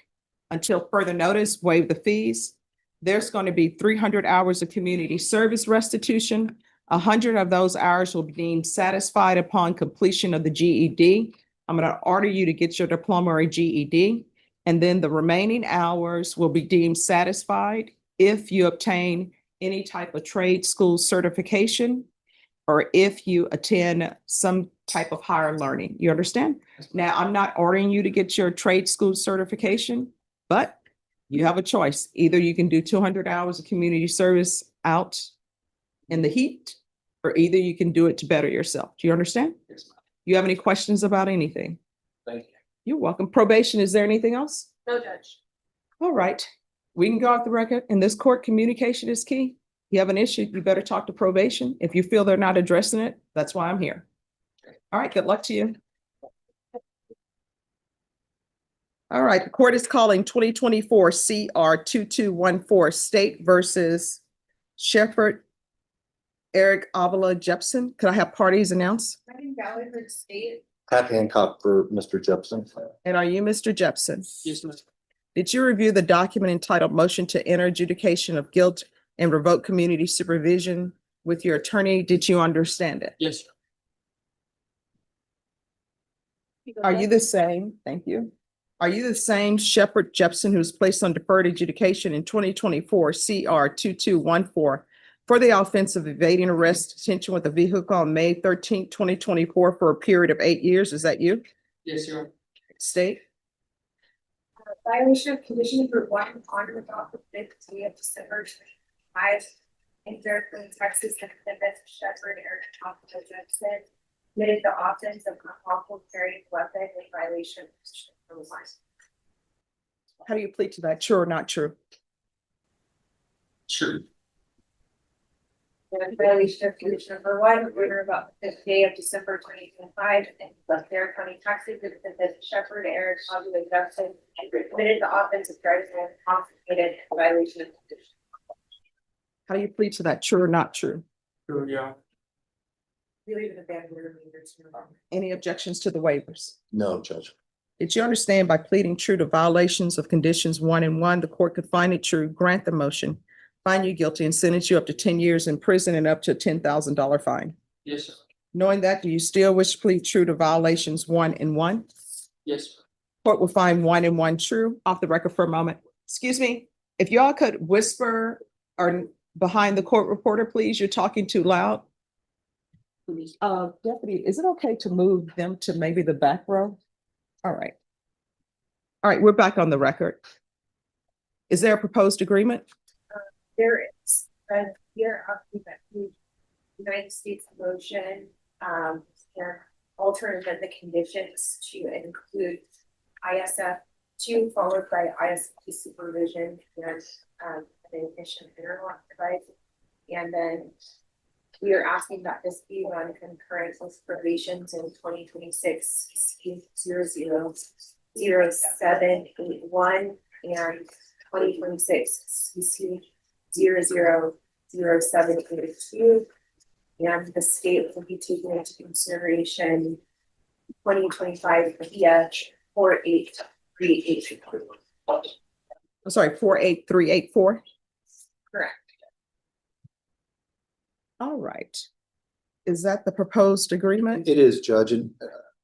until further notice, waive the fees. There's going to be 300 hours of community service restitution. 100 of those hours will be deemed satisfied upon completion of the GED. I'm going to order you to get your diploma or GED. And then the remaining hours will be deemed satisfied if you obtain any type of trade school certification or if you attend some type of higher learning. You understand? Now, I'm not ordering you to get your trade school certification, but you have a choice. Either you can do 200 hours of community service out in the heat, or either you can do it to better yourself. Do you understand? Yes, ma'am. You have any questions about anything? Thank you. You're welcome. Probation, is there anything else? No, Judge. All right, we can go off the record. In this court, communication is key. You have an issue, you better talk to probation. If you feel they're not addressing it, that's why I'm here. All right, good luck to you. All right, the court is calling 2024 CR 2214 State versus Shepherd Eric Avila Jepson. Could I have parties announced? Gallagher State. Pat Hancock for Mr. Jepson. And are you Mr. Jepson? Yes, ma'am. Did you review the document entitled Motion to Enter Adjudication of Guilt and Revoke Community Supervision with your attorney? Did you understand it? Yes, Are you the same? Thank you. Are you the same Shepherd Jepson who was placed on deferred adjudication in 2024 CR 2214 for the offense of evading arrest, detention with a vehicle on May 13th, 2024 for a period of 8 years? Is that you? yes, Your Honor. State? Violation of condition number 1 on or about the 5th day of December 5 in Fairfield, Texas, and defendant Shepherd Eric Avila Jepson committed the offense of unlawful carrying a weapon in violation of condition number 1. How do you plead to that? True or not true? Sure. In violation of condition number 1, order about the 5th day of December 2025 in Bexar County, Texas, the defendant Shepherd Eric Avila Jepson committed the offense of driving intoxicated in violation of condition. How do you plead to that? True or not true? Sure, Your Honor. We leave it at that. We're leaders. Any objections to the waivers? No, Judge. Did you understand by pleading true to violations of conditions 1 and 1, the court could find it true, grant the motion, find you guilty, and sentence you up to 10 years in prison and up to a $10,000 fine? Yes, sir. Knowing that, do you still wish to plead true to violations 1 and 1? Yes, sir. Court will find 1 and 1 true. Off the record for a moment. Excuse me, if y'all could whisper or behind the court reporter, please, you're talking too loud. Deputy, is it okay to move them to maybe the back row? All right. All right, we're back on the record. Is there a proposed agreement? There is, here, the United States motion, and alternate the conditions to include ISF 2 followed by ISP supervision and the admission of interlock device. And then we are asking that this be run concurrent with probations in 2026 000781 and 2026 000782. And the state will be taking into consideration 2025 via 48384. I'm sorry, 48384. Correct. All right. Is that the proposed agreement? It is, Judge, and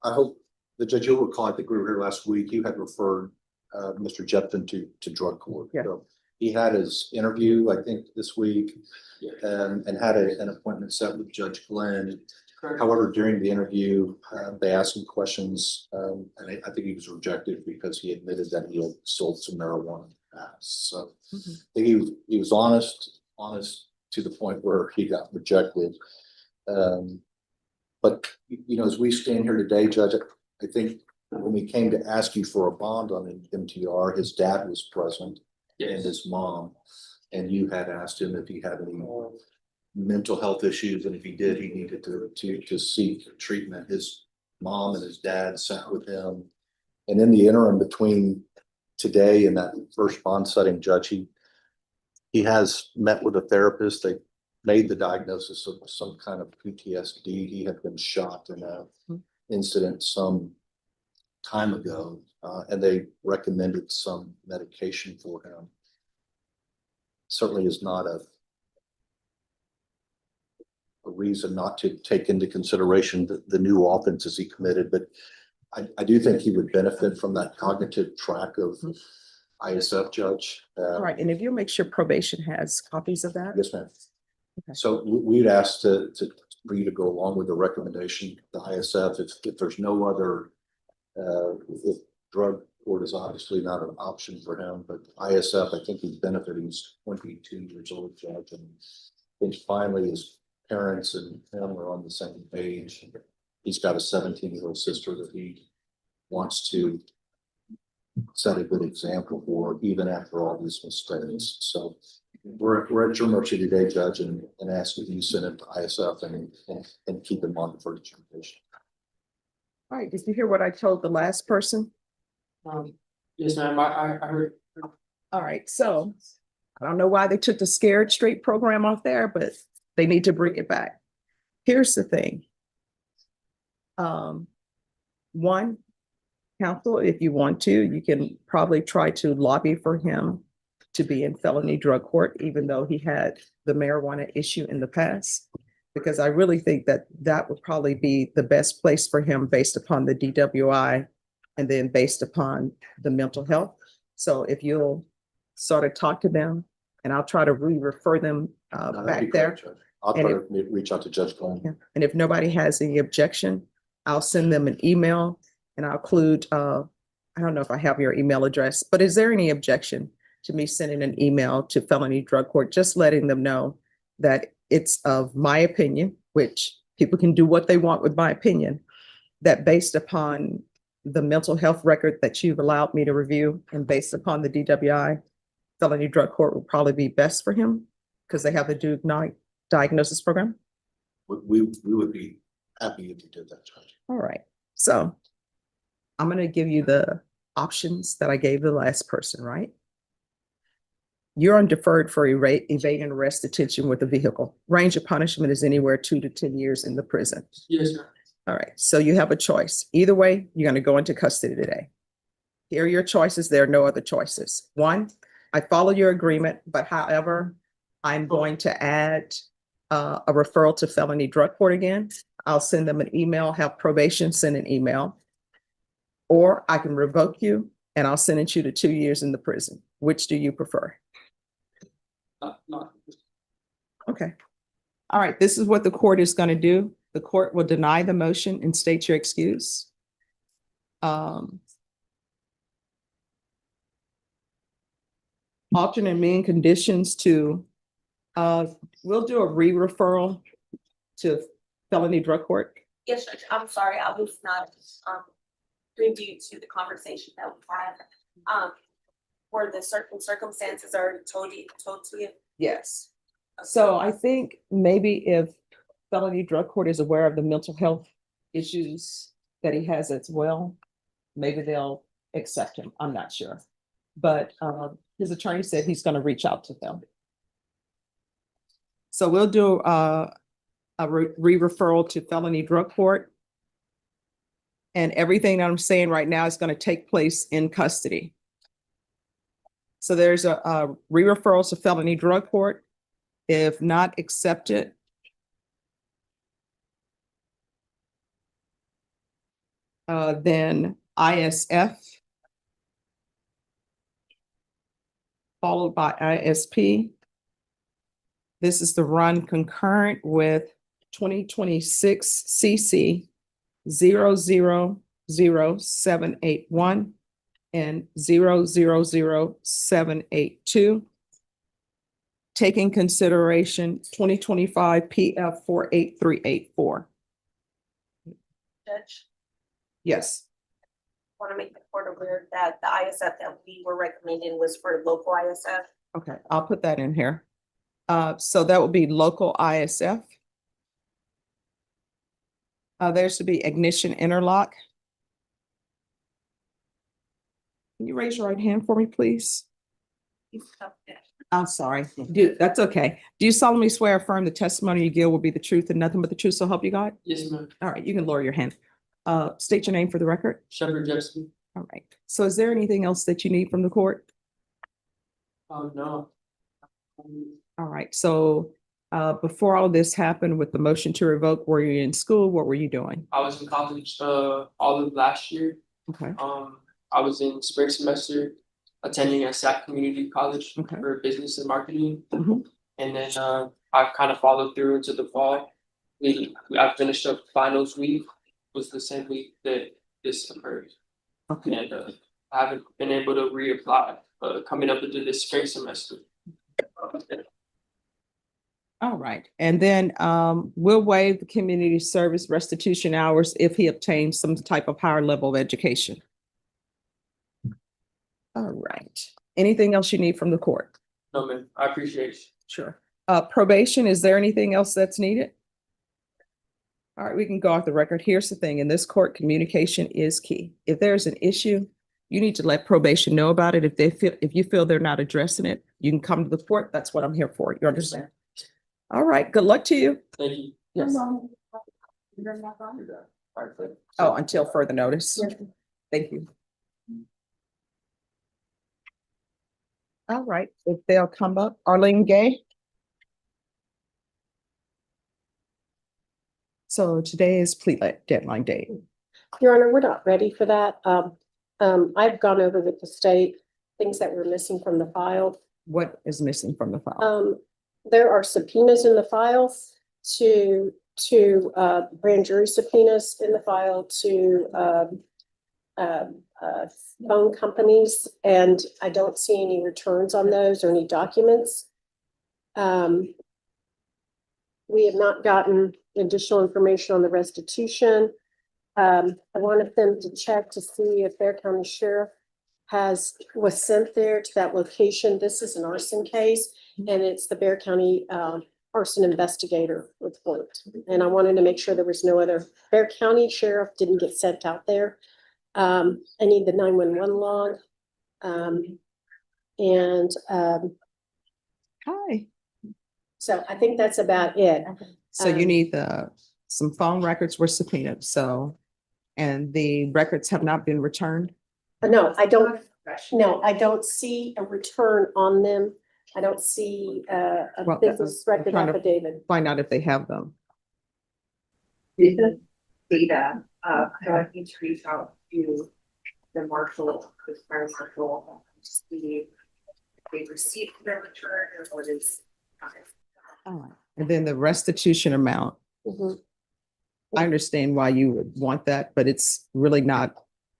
I hope the judge, you'll recall, I think we were here last week, you had referred Mr. Jepson to drug court. Yeah. So he had his interview, I think, this week, and had an appointment set with Judge Glenn. However, during the interview, they asked him questions, and I think he was rejected because he admitted that he had sold some marijuana in the past. So I think he was honest to the point where he got rejected. But, you know, as we stand here today, Judge, I think when we came to ask you for a bond on an MTR, his dad was present and his mom, and you had asked him if he had any mental health issues, and if he did, he needed to seek treatment. His mom and his dad sat with him, and in the interim between today in that first bond setting, Judge, he has met with a therapist. They made the diagnosis of some kind of PTSD. He had been shot in a incident some time ago, and they recommended some medication for him. Certainly is not a reason not to take into consideration the new offenses he committed, but I do think he would benefit from that cognitive track of ISF, Judge. All right, and if you'll make sure probation has copies of that. Yes, ma'am. Okay. So we'd ask for you to go along with the recommendation, the ISF, if there's no other, if drug court is obviously not an option for him, but ISF, I think he's benefiting. He's 22 years old, Judge, and I think finally his parents and him are on the same page. He's got a 17-year-old sister that he wants to set a good example for, even after all these mistakes. So we're at your mercy today, Judge, and ask that you send it to ISF and keep him on for education. All right, did you hear what I told the last person? Yes, ma'am, I heard. All right, so I don't know why they took the Scared Straight program off there, but they need to bring it back. Here's the thing. One, counsel, if you want to, you can probably try to lobby for him to be in felony drug court, even though he had the marijuana issue in the past. Because I really think that that would probably be the best place for him based upon the DWI and then based upon the mental health. So if you'll sort of talk to them, and I'll try to refer them No, that'd be back great, there. Judge. I'll try to reach out to Judge Glenn. Yeah. And if nobody has any objection, I'll send them an email and I'll include, I don't know if I have your email address, but is there any objection to me sending an email to felony drug court, just letting them know that it's of my opinion, which people can do what they want with my opinion, that based upon the mental health record that you've allowed me to review and based upon the DWI, felony drug court would probably be best for him because they have the diagnosis program. We would be happy if you did that, Judge. All right, so I'm going to give you the options that I gave the last person, right? You're on deferred for evade and arrest detention with a vehicle. Range of punishment is anywhere 2 to 10 years in the prison. Yes, sir. All right, so you have a choice. Either way, you're going to go into custody today. Here are your choices. There are no other choices. One, I follow your agreement, but however, I'm going to add a referral to felony drug court again. I'll send them an email, have probation send an email. Or I can revoke you and I'll sentence you to 2 years in the prison. Which do you prefer? Not. Okay. All right, this is what the court is going to do. The court will deny the motion and state your excuse. Alternate mean conditions to, we'll do a re-referral to felony drug court. Yes, Judge, I'm sorry, I was not, privy to the conversation that we had. Were the certain circumstances already told to you? Yes. So I think maybe if felony drug court is aware of the mental health issues that he has as well, maybe they'll accept him. I'm not sure. But his attorney said he's going to reach out to them. So we'll do a re-referral to felony drug court. And everything that I'm saying right now is going to take place in custody. So there's a re-referral to felony drug court. If not accepted, then ISF, followed by ISP. This is the run concurrent with 2026 CC 000781 and 000782. Taking consideration 2025 PF 48384. Judge, Yes. want to make the court aware that the ISF that we were recommending was for local ISF. Okay, I'll put that in here. So that will be local ISF. There's to be ignition interlock. Can you raise your right hand for me, please? He's up there. I'm sorry. That's okay. Do you solemnly swear or affirm the testimony you give will be the truth and nothing but the truth, so help you God? Yes, ma'am. All right, you can lower your hand. State your name for the record. Shepherd Jefferson. All right. So is there anything else that you need from the court? No. All right, so before all this happened with the motion to revoke, were you in school? What were you doing? I was in college, all of last year. Okay, I was in spring semester attending at Sac Community College Okay. for business and marketing. Mhm. And then, I've kind of followed through into the fall. I finished up finals week, was the same week that this occurred. okay. And, I haven't been able to reapply, coming up into this spring semester. All right, and then we'll waive the community service restitution hours if he obtains some type of higher level of education. All right, anything else you need from the court? No, man, I appreciate you. Sure. Probation, is there anything else that's needed? All right, we can go off the record. Here's the thing, in this court, communication is key. If there's an issue, you need to let probation know about it. If you feel they're not addressing it, you can come to the court. That's what I'm here for. You understand? All right, good luck to you. Thank you. Yes. Oh, until further notice. Thank you. All right, if they'll come up, Arlene Gay. So today is plea deadline day. Your Honor, we're not ready for that. I've gone over with the state, things that were missing from the file. What is missing from the file? There are subpoenas in the file to grand jury subpoenas in the file to phone companies, and I don't see any returns on those or any documents. We have not gotten additional information on the restitution. I wanted them to check to see if their county sheriff was sent there to that location. This is an arson case, and it's the Bear County arson investigator report. And I wanted to make sure there was no other, Bear County sheriff didn't get sent out there. I need the 911 log. Hi. So I think that's about it. So you need some phone records were subpoenaed, and the records have not been returned? No, I don't see a return on them. I don't see a Well, business I'm record trying to affidavit. Find out if they have them. Data, so I need to reach out to the marshal, the fire marshal, to see if they received their return or what is. All right. And then the restitution amount. Mhm. I understand why you would want that, but it's really not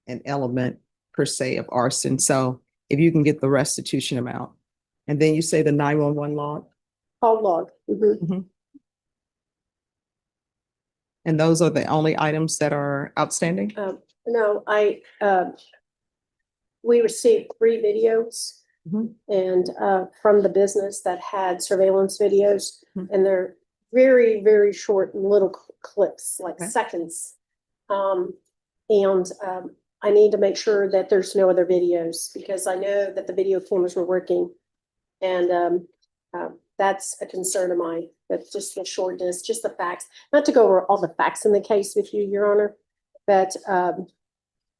an element per se of arson. So if you can get the restitution amount, and then you say the 911 log, Call log. Mhm. and those are the only items that are outstanding? No, we received 3 videos. Mhm. And from the business that had surveillance videos, Mhm. and they're very, very short little clips, like Okay. seconds. I need to make sure that there's no other videos, because I know that the video cameras were working. And that's a concern of mine, that's just the shortness, just the facts, not to go over all the facts in the case with you, Your Honor, but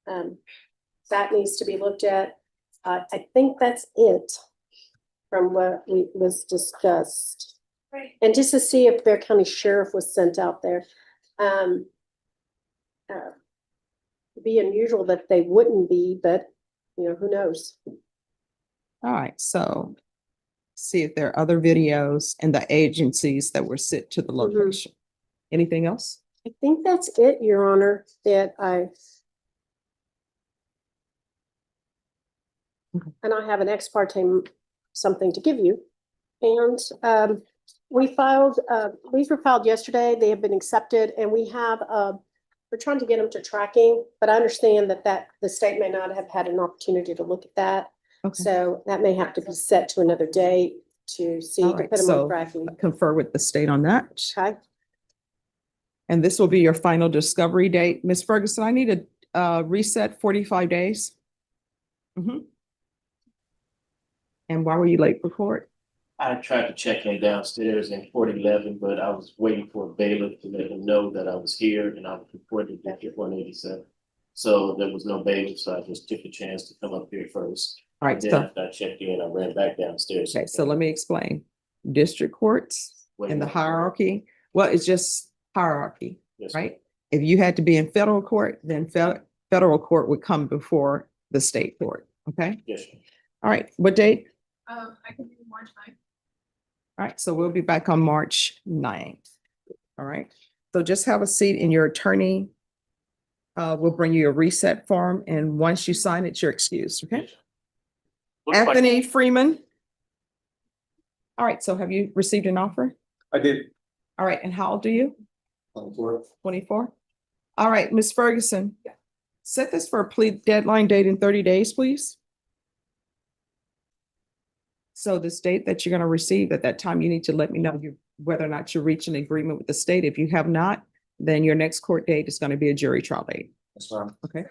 that needs to be looked at. I think that's it from what was discussed. Right. And just to see if Bear County Sheriff was sent out there. It'd be unusual that they wouldn't be, but who knows? All right, so see if there are other videos and the agencies that were sent to the location. Anything else? I think that's it, Your Honor, that Okay. and I have an ex parte something to give you. And these were filed yesterday. They have been accepted, and we're trying to get them to tracking, but I understand that the state may not have had an opportunity to look at that. Okay. So that may have to be set to another date to see, All to right, put them so on tracking. confer with the state on that. Okay, And this will be your final discovery date. Ms. Ferguson, I need a reset 45 days. Mhm. And why were you late for court? I tried to check in downstairs in Port 11, but I was waiting for a bailiff to let him know that I was here and I was reporting to District 187. So there was no bailiff, so I just took a chance to come up here first. All right, Then so, after I checked in, I ran back downstairs. okay, so let me explain. District courts and the hierarchy, well, it's just hierarchy, Yes, right? If you had to be in federal court, then federal court would come before the state court, okay? Yes, sir. All right, what date? I can do March 9th. All right, so we'll be back on March 9th. All right, so just have a seat and your attorney will bring you a reset form, and once you sign it, you're excused, okay? Looks like- Anthony Freeman. All right, so have you received an offer? I did. All right, and how old are you? On the floor. 24? All right, Ms. Ferguson, set this for a plea deadline date in 30 days, please. So this date that you're going to receive, at that time, you need to let me know whether or not you reach an agreement with the state. If you have not, then your next court date is going to be a jury trial date. That's fine. Okay?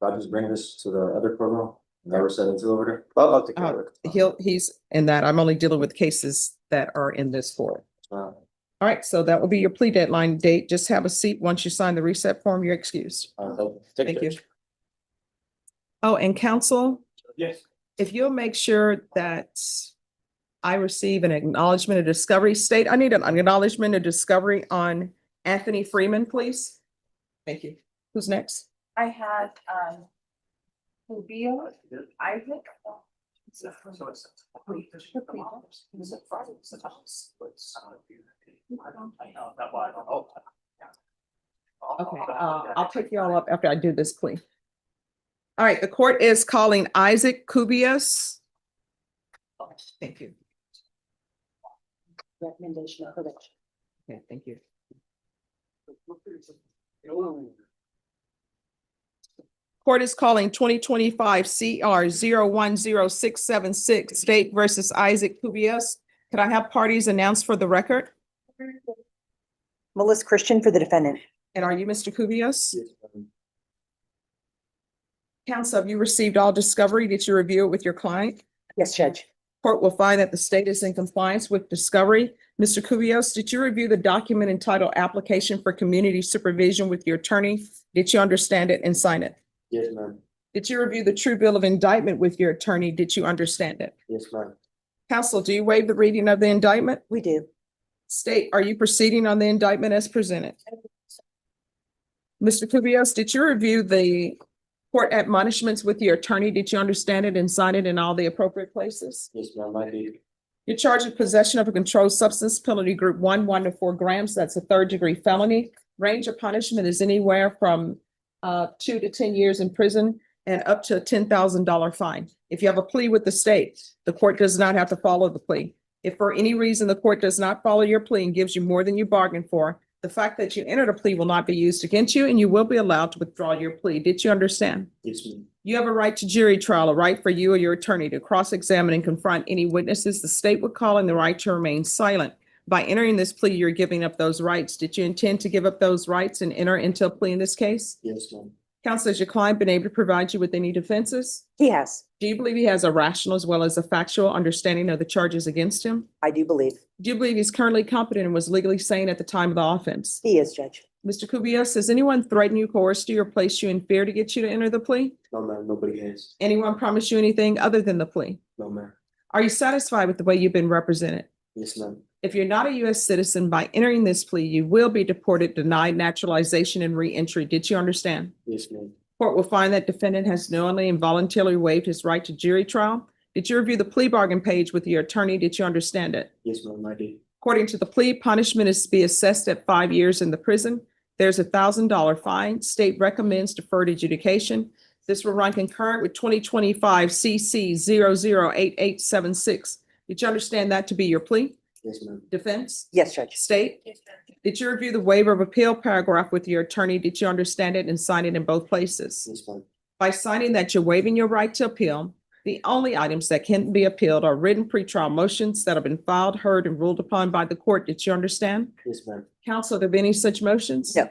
I'll just bring this to the other program. Never said it over there. I'll take care of it. He's in that. I'm only dealing with cases that are in this court. Uh, All right, so that will be your plea deadline date. Just have a seat. Once you sign the reset form, you're excused. Thank you. Oh, and counsel, Yes. if you'll make sure that I receive an acknowledgement of discovery state, I need an acknowledgement of discovery on Anthony Freeman, please. Thank you. Who's next? I had, Rubio, Isaac. Okay, I'll take you all up after I do this plea. All right, the court is calling Isaac Kubias. Thank you. Recommendation of correction. Okay, thank you. Court is calling 2025 CR 010676 State versus Isaac Kubias. Could I have parties announced for the record? Melissa Christian for the defendant. And are you Mr. Kubias? Counsel, have you received all discovery? Did you review it with your client? Yes, Judge. Court will find that the state is in compliance with discovery. Mr. Kubias, did you review the document entitled Application for Community Supervision with your attorney? Did you understand it and sign it? Yes, ma'am. Did you review the true bill of indictment with your attorney? Did you understand it? Yes, ma'am. Counsel, do you waive the reading of the indictment? We do. State, are you proceeding on the indictment as presented? Mr. Kubias, did you review the court admonishments with your attorney? Did you understand it and sign it in all the appropriate places? Yes, ma'am, I did. You're charged with possession of a controlled substance, penalty group 1 to 4 grams. That's a 3rd-degree felony. Range of punishment is anywhere from 2 to 10 years in prison and up to a $10,000 fine. If you have a plea with the state, the court does not have to follow the plea. If for any reason the court does not follow your plea and gives you more than you bargained for, the fact that you entered a plea will not be used against you and you will be allowed to withdraw your plea. Did you understand? Yes, ma'am. You have a right to jury trial, a right for you or your attorney to cross-examine and confront any witnesses the state would call in the right to remain silent. By entering this plea, you're giving up those rights. Did you intend to give up those rights and enter into a plea in this case? Yes, ma'am. Counsel, has your client been able to provide you with any defenses? He has. Do you believe he has a rational as well as a factual understanding of the charges against him? I do believe. Do you believe he's currently competent and was legally sane at the time of the offense? He is, Judge. Mr. Kubias, has anyone threatened you, coerced you, or placed you in fear to get you to enter the plea? No, ma'am, nobody has. Anyone promised you anything other than the plea? No, ma'am. Are you satisfied with the way you've been represented? Yes, ma'am. If you're not a U.S. citizen, by entering this plea, you will be deported, denied naturalization, and re-entry. Did you understand? Yes, ma'am. Court will find that defendant has knowingly and voluntarily waived his right to jury trial. Did you review the plea bargain page with your attorney? Did you understand it? Yes, ma'am, I did. According to the plea, punishment is to be assessed at 5 years in the prison. There's a $1,000 fine. State recommends deferred adjudication. This will run concurrent with 2025 CC 008876. Did you understand that to be your plea? Yes, ma'am. Defense? Yes, Judge. State? Did you review the waiver of appeal paragraph with your attorney? Did you understand it and sign it in both places? Yes, ma'am. By signing that you're waiving your right to appeal, the only items that can be appealed are written pretrial motions that have been filed, heard, and ruled upon by the court. Did you understand? Yes, ma'am. Counsel, have there been any such motions? No.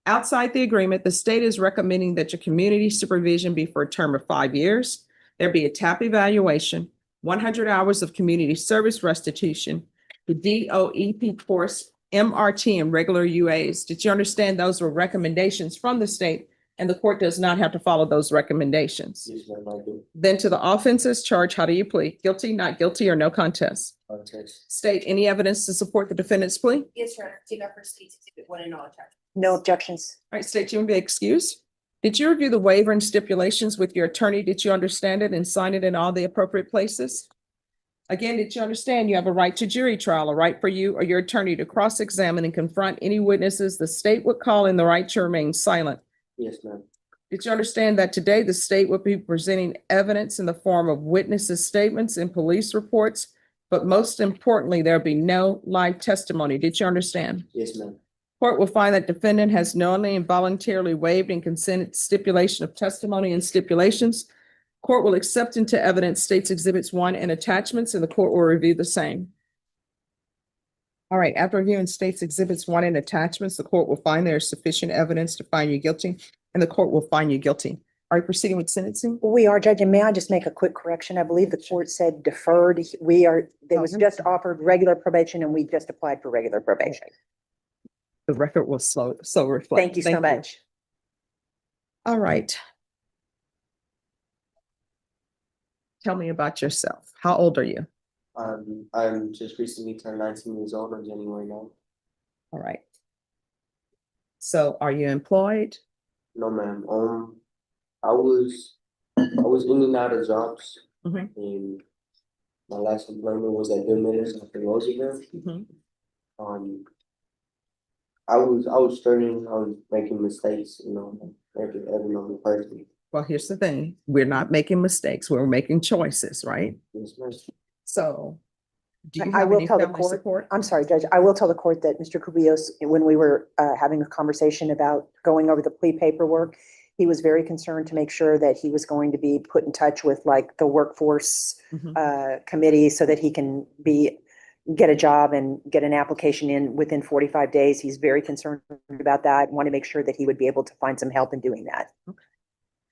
Outside the agreement, the state is recommending that your community supervision be for a term of 5 years. There be a TAP evaluation, 100 hours of community service restitution, the DOEP course, MRT, and regular UAs. Did you understand those were recommendations from the state and the court does not have to follow those recommendations? Yes, ma'am, I do. Then to the offenses charged, how do you plead? Guilty, not guilty, or no contest? Contest. State any evidence to support the defendant's plea? All Yes, Your Honor. Take up for state's exhibit 1 and all attachments. No objections. right, state, you may be excused. Did you review the waiver and stipulations with your attorney? Did you understand it and sign it in all the appropriate places? Again, did you understand you have a right to jury trial, a right for you or your attorney to cross-examine and confront any witnesses the state would call in, the right to remain silent? Yes, ma'am. Did you understand that today the state will be presenting evidence in the form of witnesses' statements and police reports? But most importantly, there'll be no live testimony. Did you understand? Yes, ma'am. Court will find that defendant has knowingly and voluntarily waived and consented stipulation of testimony and stipulations. Court will accept into evidence states exhibits 1 and attachments, and the court will review the same. All right, after reviewing states exhibits 1 and attachments, the court will find there is sufficient evidence to find you guilty, and the court will find you guilty. Are you proceeding with sentencing? We are, Judge, and may I just make a quick correction? I believe the court said deferred. It was just offered regular probation and we just applied for regular probation. The record will so reflect. Thank you so much. All right. Tell me about yourself. How old are you? I'm just recently turned 19 years old on January 9th. All right. So are you employed? No, ma'am. I was in and out of jobs. Mhm. And my last employment was at Bill Miller's after Roosevelt. Mhm. I was struggling, I was making mistakes, every normal person. Well, here's the thing. We're not making mistakes. We're making choices, right? Yes, ma'am. So do you I have will any tell the family court, support? I'm sorry, Judge, I will tell the court that Mr. Cubillos, when we were having a conversation about going over the plea paperwork, he was very concerned to make sure that he was going to be put in touch with like the workforce committee so that he can get a job and get an application in within 45 days. He's very concerned about that, want to make sure that he would be able to find some help in doing that.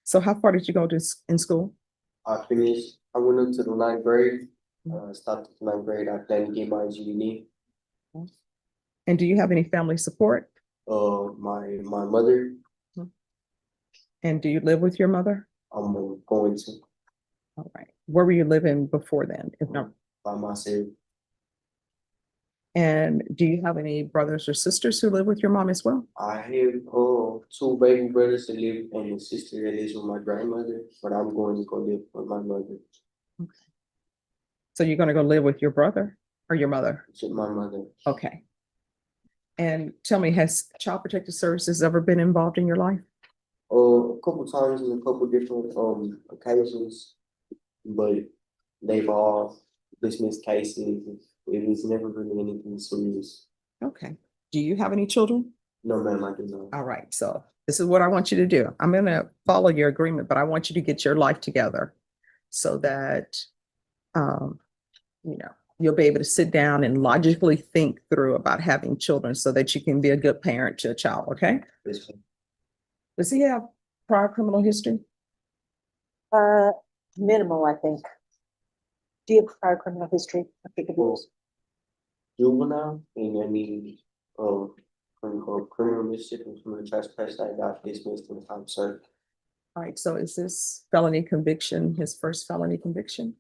So how far did you go in school? I went into the 9th grade, stopped at the 9th grade, I plan to get my GED. And do you have any family support? My mother, And do you live with your mother? I'm going to, All right. Where were you living before then? If not, by myself. and do you have any brothers or sisters who live with your mom as well? I have 2 baby brothers that live and a sister that lives with my grandmother, but I'm going to go live with my mother. So you're going to go live with your brother or your mother? With my mother. Okay. And tell me, has Child Protective Services ever been involved in your life? A couple times in a couple different occasions, but they've all dismissed cases. It was never really anything serious. Okay. Do you have any children? No, ma'am, I do not. All right. So this is what I want you to do. I'm going to follow your agreement, but I want you to get your life together so that, you'll be able to sit down and logically think through about having children so that you can be a good parent to a child. Okay. Yes, ma'am. Does he have prior criminal history? Minimal, I think. Do you have prior criminal history? Juvenile, and I mean, criminal mischief and criminal trespass, I got dismissed in time served. All right. So is this felony conviction his first felony conviction?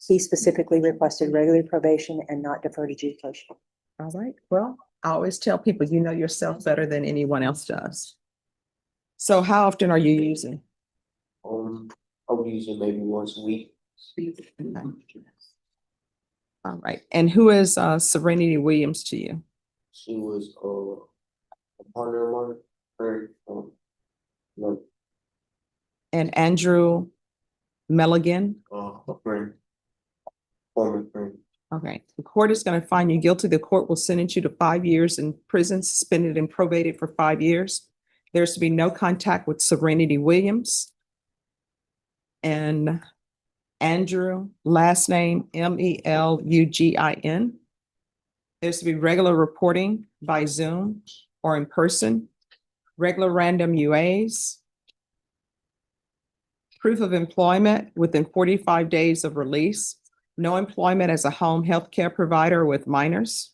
He specifically requested regular probation and not deferred adjudication. All right. Well, I always tell people, you know yourself better than anyone else does. So how often are you using? I'll use it maybe once a week. Okay. All right. And who is Serenity Williams to you? She was a partner of mine. Her, no, And Andrew Milligan? a friend, former friend. Okay. The court is going to find you guilty. The court will sentence you to 5 years in prison, suspended and probated for 5 years. There's to be no contact with Serenity Williams. And Andrew, last name Melugin. There's to be regular reporting by Zoom or in person, regular random UAs, proof of employment within 45 days of release, no employment as a home healthcare provider with minors.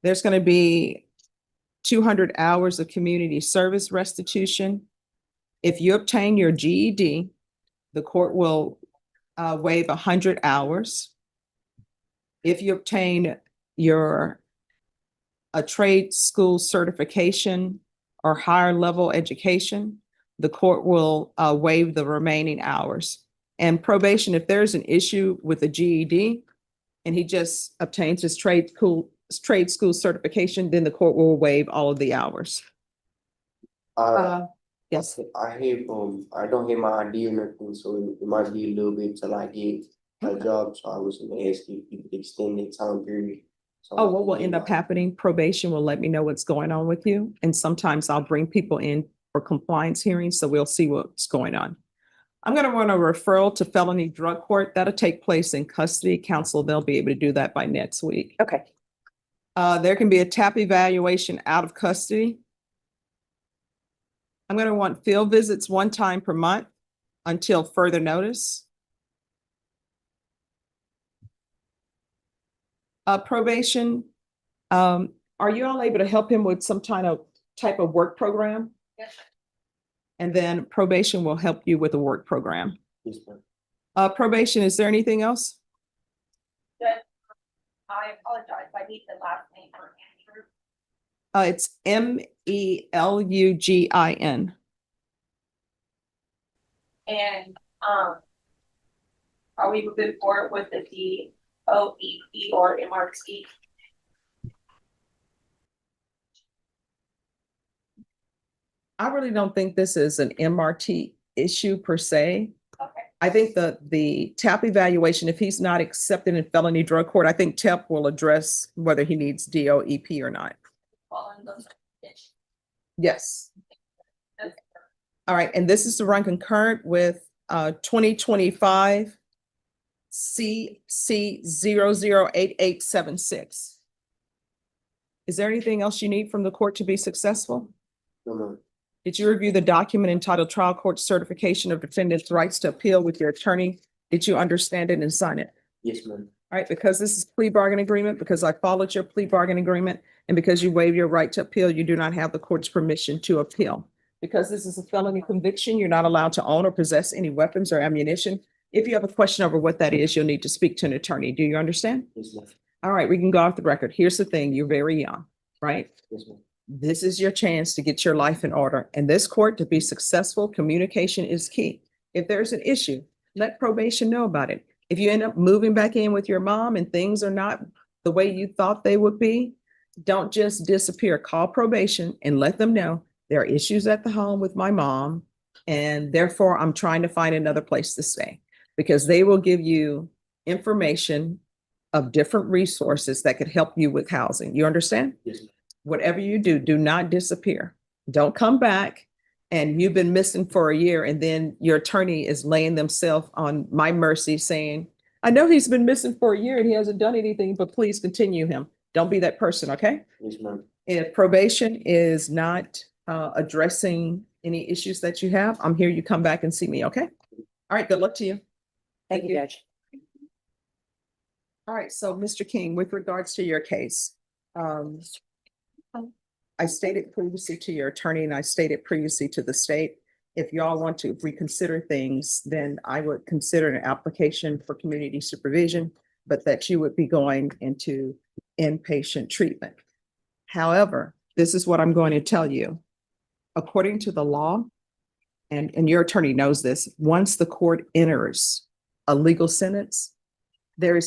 There's going to be 200 hours of community service restitution. If you obtain your GED, the court will waive 100 hours. If you obtain a trade school certification or higher level education, the court will waive the remaining hours. And probation, if there's an issue with the GED and he just obtains his trade school certification, then the court will waive all of the hours. Yes. I don't have my ID or nothing, so it might be a little bit till I get a job, so I was gonna ask you if you could extend the time period. Oh, what will end up happening, probation will let me know what's going on with you. And sometimes I'll bring people in for compliance hearings, so we'll see what's going on. I'm going to run a referral to felony drug court. That'll take place in custody. Counsel, they'll be able to do that by next week. Okay. There can be a TAP evaluation out of custody. I'm going to want field visits 1 time per month until further notice. Probation, are you all able to help him with some type of work program? Yes. And then probation will help you with a work program. Yes, ma'am. Probation, is there anything else? Judge, I apologize, I need the last name for Andrew. It's Melugin. And, are we moving forward with the DOEP or MRT? I really don't think this is an MRT issue per se. Okay. I think the TAP evaluation, if he's not accepted in felony drug court, I think TAP will address whether he needs DOEP or not. Following those conditions. Yes. All right, and this is to run concurrent with 2025 CC 008876. Is there anything else you need from the court to be successful? No, ma'am. Did you review the document entitled Trial Court Certification of Defendant's Rights to Appeal with your attorney? Did you understand it and sign it? Yes, ma'am. All right, because this is plea bargain agreement, because I followed your plea bargain agreement, and because you waive your right to appeal, you do not have the court's permission to appeal. Because this is a felony conviction, you're not allowed to own or possess any weapons or ammunition. If you have a question over what that is, you'll need to speak to an attorney. Do you understand? Yes, ma'am. All right, we can go off the record. Here's the thing, you're very young, right? Yes, ma'am. This is your chance to get your life in order. And this court, to be successful, communication is key. If there's an issue, let probation know about it. If you end up moving back in with your mom and things are not the way you thought they would be, don't just disappear. Call probation and let them know there are issues at the home with my mom, and therefore I'm trying to find another place to stay, because they will give you information of different resources that could help you with housing. You understand? Yes, ma'am. Whatever you do, do not disappear. Don't come back and you've been missing for a year, and then your attorney is laying themselves on my mercy saying, I know he's been missing for a year and he hasn't done anything, but please continue him. Don't be that person, okay? Yes, ma'am. If probation is not addressing any issues that you have, I'm here, you come back and see me, okay? All right, good luck to you. Thank you, Judge. All right, so Mr. King, with regards to your case, I stated previously to your attorney and I stated previously to the state, if y'all want to reconsider things, then I would consider an application for community supervision, but that you would be going into inpatient treatment. However, this is what I'm going to tell you. According to the law, and your attorney knows this, once the court enters a legal sentence,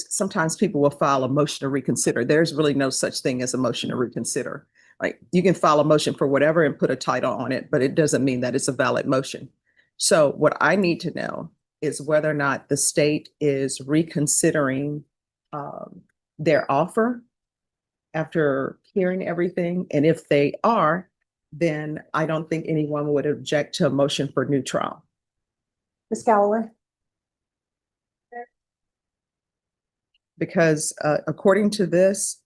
sometimes people will file a motion to reconsider. There's really no such thing as a motion to reconsider. Like, you can file a motion for whatever and put a title on it, but it doesn't mean that it's a valid motion. So what I need to know is whether or not the state is reconsidering their offer after hearing everything. And if they are, then I don't think anyone would object to a motion for new trial. Ms. Galloway? Because according to this,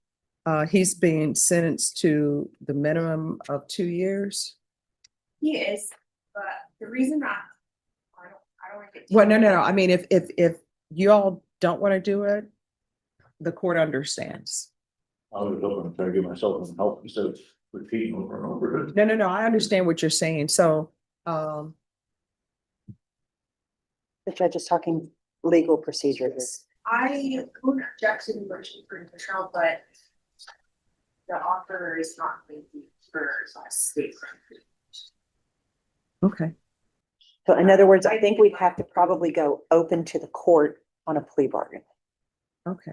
he's being sentenced to the minimum of 2 years. He is, but the reason I don't want to get. Well, no. I mean, if you all don't want to do it, the court understands. I was hoping to try to give myself some help instead of repeating over and over. No. I understand what you're saying. So, The judge is talking legal procedures. I would object to the motion for new trial, but the offer is not going to be for state. okay. So in other words, I think we'd have to probably go open to the court on a plea bargain. Okay.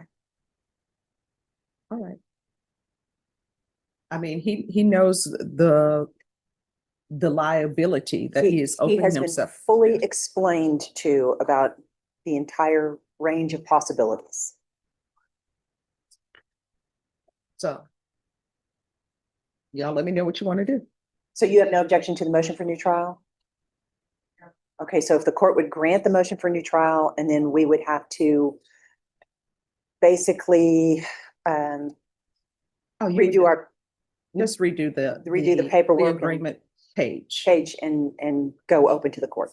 All right. I mean, he knows the liability that he is He opening has been himself. fully explained to about the entire range of possibilities. So y'all let me know what you want to do. So you have no objection to the motion for new trial? Okay, so if the court would grant the motion for new trial, and then we would have to basically Oh, you redo our just redo the paperwork and- agreement page. and go open to the court.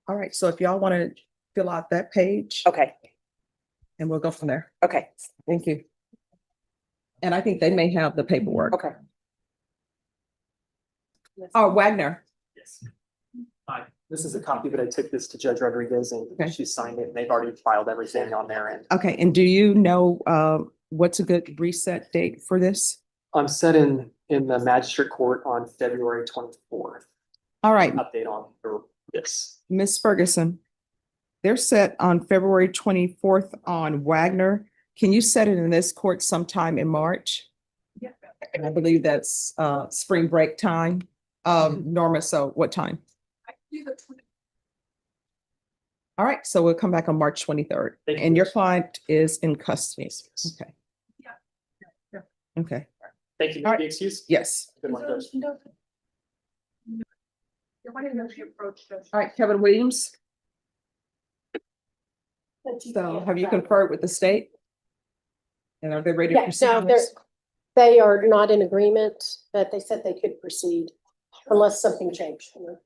All right. So if y'all want to fill out that page, Okay, and we'll go from there. okay, Thank you. And I think they may have the paperwork. okay. Oh, Wagner. Yes. Hi, this is a copy, but I took this to Judge Rodriguez and Okay. she signed it and they've already filed everything on their end. Okay. And do you know what's a good reset date for this? I'm set in the magistrate court on February 24th. All right, Update on this. Miss Ferguson. They're set on February 24th on Wagner. Can you set it in this court sometime in March? Yeah. And I believe that's spring break time. Norma, so what time? I do the 20. All right, so we'll come back on March 23rd. Thank you. And your client is in custody. Okay. Yeah. Okay, Thank you. All right. The excuse? yes. Good one, Judge. You're wanting to approach the. All right, Kevin Williams. So have you conferred with the state? And are they ready to Yeah, proceed no, on this? they are not in agreement, but they said they could proceed unless something changed. All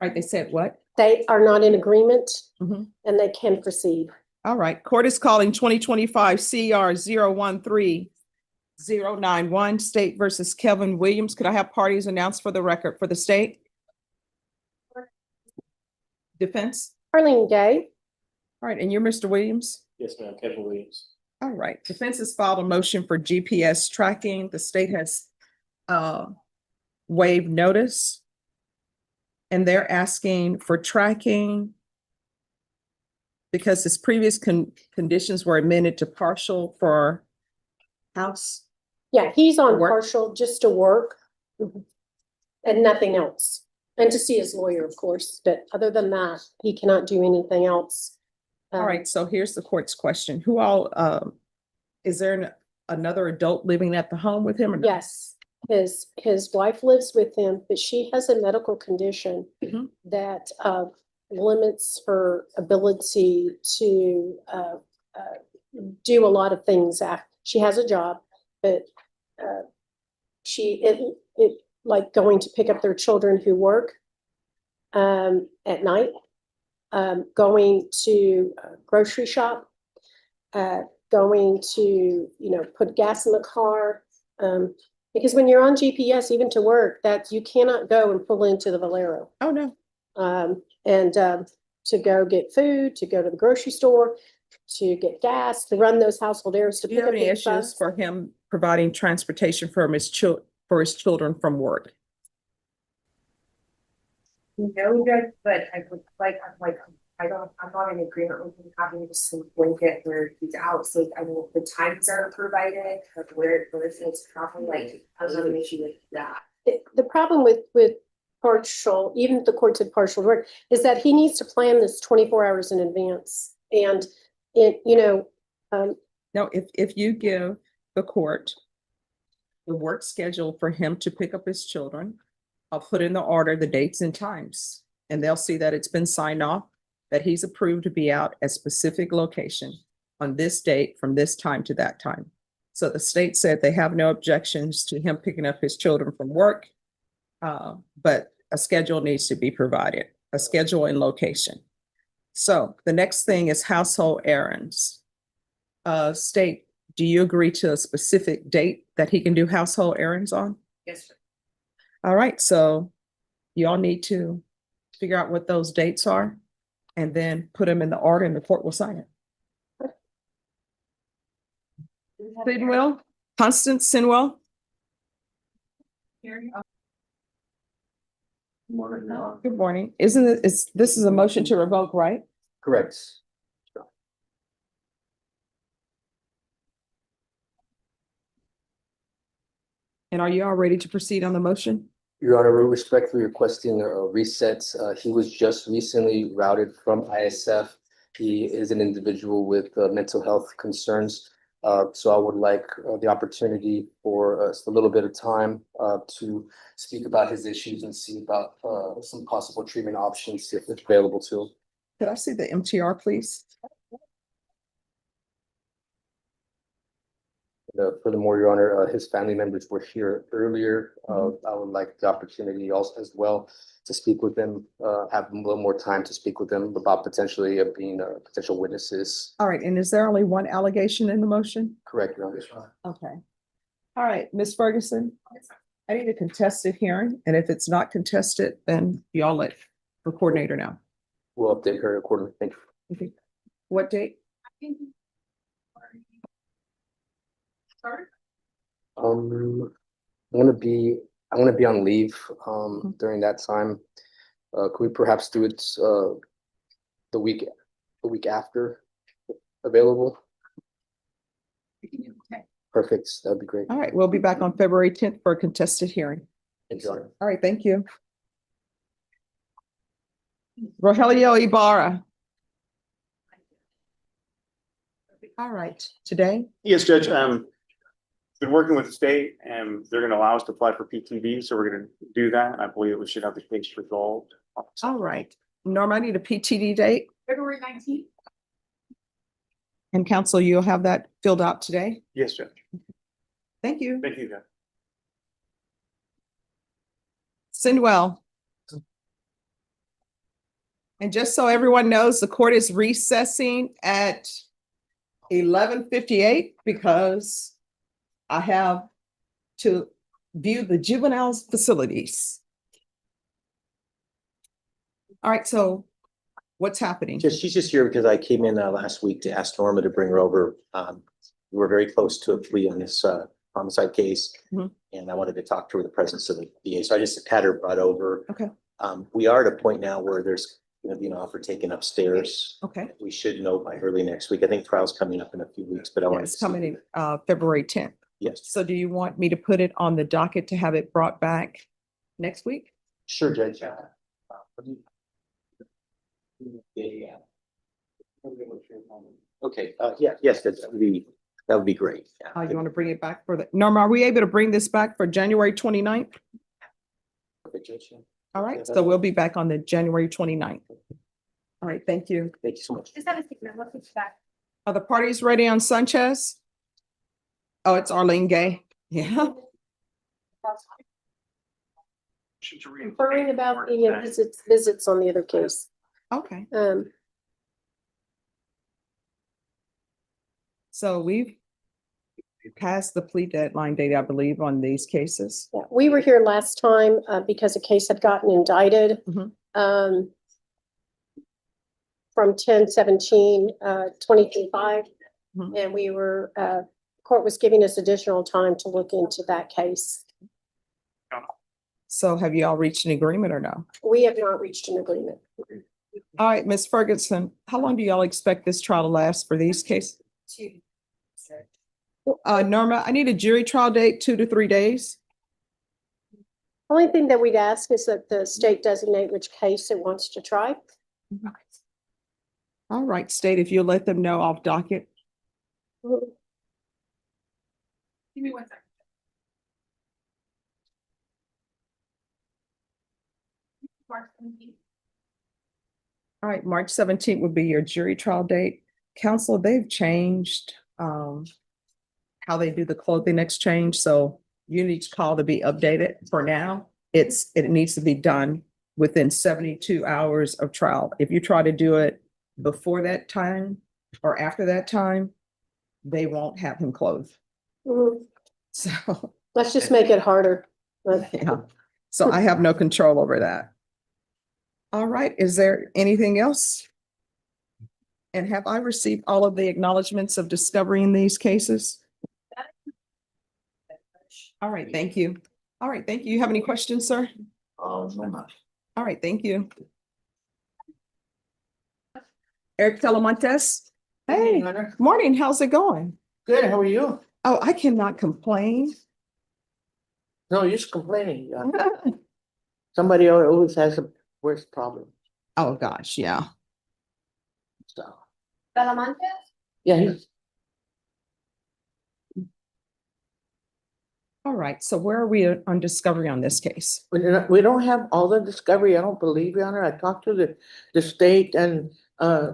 right, they said what? They are not in agreement Mhm. and they can proceed. All right, court is calling 2025 CR 013-091, State versus Kevin Williams. Could I have parties announced for the record for the state? Defense? Arlene Gay, All right, and you're Mr. Williams? Yes, ma'am, Kevin Williams. All right, defense has filed a motion for GPS tracking. The state has waived notice. And they're asking for tracking because his previous conditions were amended to partial for house. yeah, he's on Work. partial just to work and nothing else. And to see his lawyer, of course, but other than that, he cannot do anything else. All right, so here's the court's question. Who all, is there another adult living at the home with him or not? Yes, his wife lives with him, but she has a medical condition Mhm. that limits her ability to do a lot of things. She has a job, but it like going to pick up their children who work at night, going to grocery shop, going to, put gas in the car. Because when you're on GPS, even to work, that you cannot go and pull into the Valero. Oh, no. To go get food, to go to the grocery store, to get gas, to run those household errands, to Do you pick have up any the issues sons. for him providing transportation for his children from work? No, Judge, but I would like, I'm not in agreement with him having just some blanket where he's out, so I mean, the times are provided, like where it's probably like, I don't have an issue with that. The problem with partial, even if the court said partial work, is that he needs to plan this 24 hours in advance. And No, if you give the court the work schedule for him to pick up his children, I'll put in the order, the dates and times, and they'll see that it's been signed off, that he's approved to be out at specific location. on this date from this time to that time. So the state said they have no objections to him picking up his children from work. But a schedule needs to be provided, a schedule and location. So the next thing is household errands. State, do you agree to a specific date that he can do household errands on? Yes, sir. All right, so y'all need to figure out what those dates are and then put them in the order and the court will sign it. Sidwell, Constance Sinwell. Good morning. Isn't it, this is a motion to revoke, right? Correct. And are you all ready to proceed on the motion? Your Honor, we're respectfully requesting a reset. He was just recently routed from ISF. He is an individual with mental health concerns. So I would like the opportunity for a little bit of time to speak about his issues and see about some possible treatment options if it's available to him. Could I see the MTR, please? Furthermore, Your Honor, his family members were here earlier. I would like the opportunity also as well to speak with them, have a little more time to speak with them about potentially being potential witnesses. All right, and is there only one allegation in the motion? Correct, Your Honor. Okay. All right, Ms. Ferguson, I need a contested hearing, and if it's not contested, then y'all let the coordinator know. We'll update her accordingly. Thank you. Okay. What date? I'm gonna be on leave during that time. Could we perhaps do it the week after available? Perfect, that'd be great. All right, we'll be back on February 10th for a contested hearing. Thank you, Your Honor. All right, thank you. Rogelio Ibarra. All right, today, Yes, Judge, been working with the state and they're gonna allow us to apply for PTV, so we're gonna do that. I believe we should have the case resolved. all right. Norma, I need a PTD date, February 19th. and council, you'll have that filled out today. Yes, Judge. Thank you. Thank you, Judge. Sindwell. And just so everyone knows, the court is recessing at 11:58 because I have to view the juveniles facilities. All right, so what's happening? She's just here because I came in last week to ask Norma to bring her over. We were very close to a plea on this homicide case. Mhm. And I wanted to talk to her in the presence of the DA. So I just had her brought over. Okay. We are at a point now where there's gonna be an offer taken upstairs. Okay. We should know by early next week. I think trial's coming up in a few weeks, but I Yeah, want it's coming in February 10th. Yes, So do you want me to put it on the docket to have it brought back next week? sure, Judge. Okay, yes, that would be great. Yeah. You want to bring it back for the, Norma, are we able to bring this back for January 29th? Perfect, Judge, yeah. All right, so we'll be back on the January 29th. All right, thank you. Thank you so much. Just have a second, let's get back. Are the parties ready on Sanchez? Oh, it's Arlene Gay. Yeah. Conferring about the visits on the other case. Okay, Um, so we've passed the plea deadline date, I believe, on these cases. yeah, we were here last time, because a case had gotten indicted. Mhm. From 10/17/2025, Mhm. and we were, court was giving us additional time to look into that case. So have you all reached an agreement or no? We have not reached an agreement. All right, Ms. Ferguson, how long do y'all expect this trial to last for these cases? Norma, I need a jury trial date, 2 to 3 days. Only thing that we'd ask is that the state designate which case it wants to try. All right, state, if you'll let them know off docket. Give me 1 second. March 17th. All right, March 17th would be your jury trial date. Council, they've changed how they do the clothing exchange, so you need to call to be updated. For now, it needs to be done within 72 hours of trial. If you try to do it before that time or after that time, they won't have him clothed. Mhm. So, Let's just make it harder. But yeah, so I have no control over that. All right, is there anything else? And have I received all of the acknowledgements of discovery in these cases? All right, thank you. All right, thank you. You have any questions, sir? All right, thank you. Eric Telemontes? Hey, morning, how's it going? Good, how are you? Oh, I cannot complain. No, you're just complaining. Somebody always has a worse problem. Oh, gosh, yeah. So, Belamonte? yeah, he's, All right, so where are we on discovery on this case? we don't have all the discovery, I don't believe, Your Honor. I talked to the state and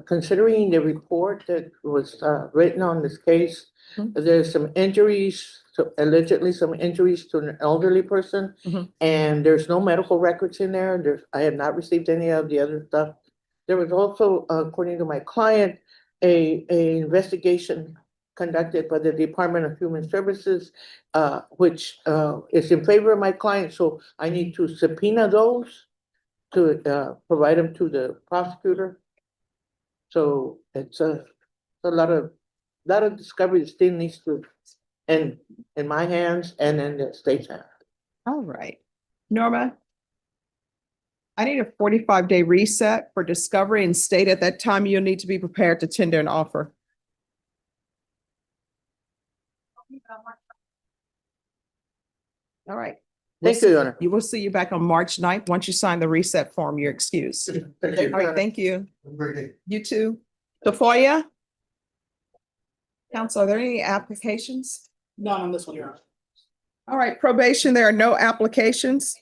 considering the report that was written on this case, there's some injuries, so allegedly some injuries to an elderly person. And there's no medical records in there. I have not received any of the other stuff. There was also, according to my client, a investigation conducted by the Department of Human Services, which is in favor of my client, so I need to subpoena those to provide them to the prosecutor. So it's a lot of discovery that still needs to, in my hands and in the state's hands. All right. Norma? I need a 45-day reset for discovery and state at that time you'll need to be prepared to tender an offer. All right. Thank you, Your Honor. You will see you back on March 9th. Once you sign the reset form, you're excused. All right, thank you. You too. Tafoya? Council, are there any applications? None on this one, Your Honor. All right, probation, there are no applications.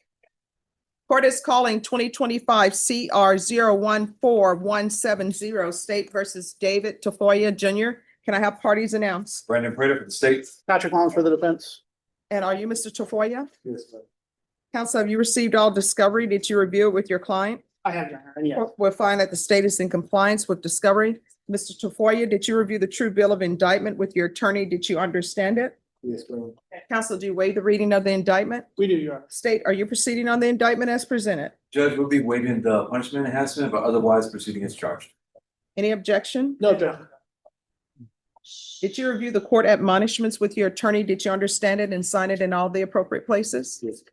Court is calling 2025 CR 014170 State versus David Tafoya Jr. Can I have parties announced? Brandon Prater for the state. Patrick Long for the defense. And are you Mr. Tafoya? Yes, ma'am. Counsel, have you received all discovery? Did you review it with your client? I have, Your Honor, and yes. We'll find that the state is in compliance with discovery. Mr. Tafoya, did you review the true bill of indictment with your attorney? Did you understand it? Yes, ma'am. Counsel, do you waive the reading of the indictment? We do, Your Honor. State, are you proceeding on the indictment as presented? Judge will be waiving the punishment enhancement, but otherwise proceeding as charged. Any objection? No objection. Did you review the court admonishments with your attorney? Did you understand it and sign it in all the appropriate places? Yes.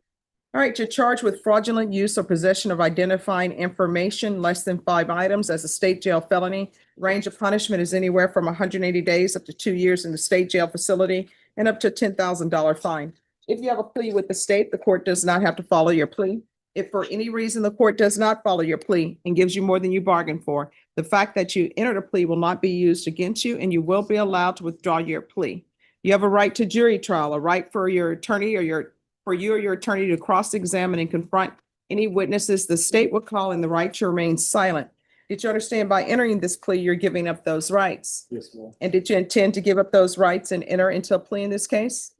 All right, you're charged with fraudulent use or possession of identifying information less than 5 items as a state jail felony. Range of punishment is anywhere from 180 days up to 2 years in the state jail facility and up to a $10,000 fine. If you have a plea with the state, the court does not have to follow your plea. If for any reason the court does not follow your plea and gives you more than you bargained for, the fact that you entered a plea will not be used against you and you will be allowed to withdraw your plea. You have a right to jury trial, a right for your attorney or your attorney to cross-examine and confront any witnesses the state will call, and the right to remain silent. Did you understand by entering this plea, you're giving up those rights? Yes, ma'am. And did you intend to give up those rights and enter into a plea in this case?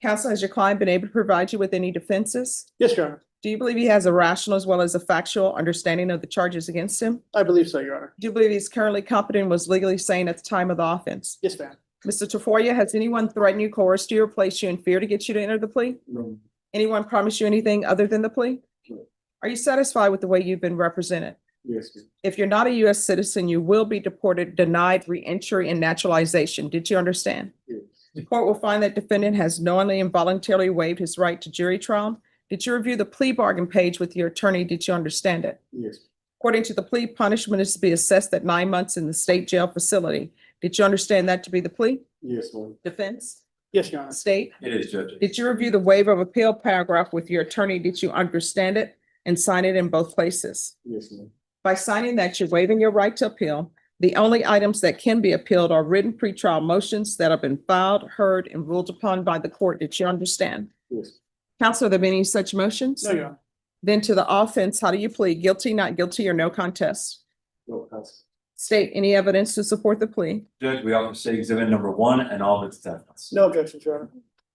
Counsel, has your client been able to provide you with any defenses? Yes, Your Honor. Do you believe he has a rational as well as a factual understanding of the charges against him? I believe so, Your Honor. Do you believe he's currently competent and was legally sane at the time of the offense? Yes, ma'am. Mr. Tafoya, has anyone threatened you, coerced you, or placed you in fear to get you to enter the plea? No. Anyone promised you anything other than the plea? No. Are you satisfied with the way you've been represented? Yes, ma'am. If you're not a U.S. citizen, you will be deported, denied re-entry and naturalization. Did you understand? Yes. The court will find that defendant has knowingly and voluntarily waived his right to jury trial. Did you review the plea bargain page with your attorney? Did you understand it? Yes. According to the plea, punishment is to be assessed at 9 months in the state jail facility. Did you understand that to be the plea? Yes, ma'am. Defense? Yes, Your Honor. State? It is, Judge. Did you review the waiver of appeal paragraph with your attorney? Did you understand it and sign it in both places? Yes, ma'am. By signing that, you're waiving your right to appeal. The only items that can be appealed are written pretrial motions that have been filed, heard, and ruled upon by the court. Did you understand? Yes. Counsel, are there any such motions? No, Your Honor. Then to the offense, how do you plead? Guilty, not guilty, or no contest? No, counsel. State any evidence to support the plea. Judge, we offer state exhibit number 1 and all of its attachments. No objection, Your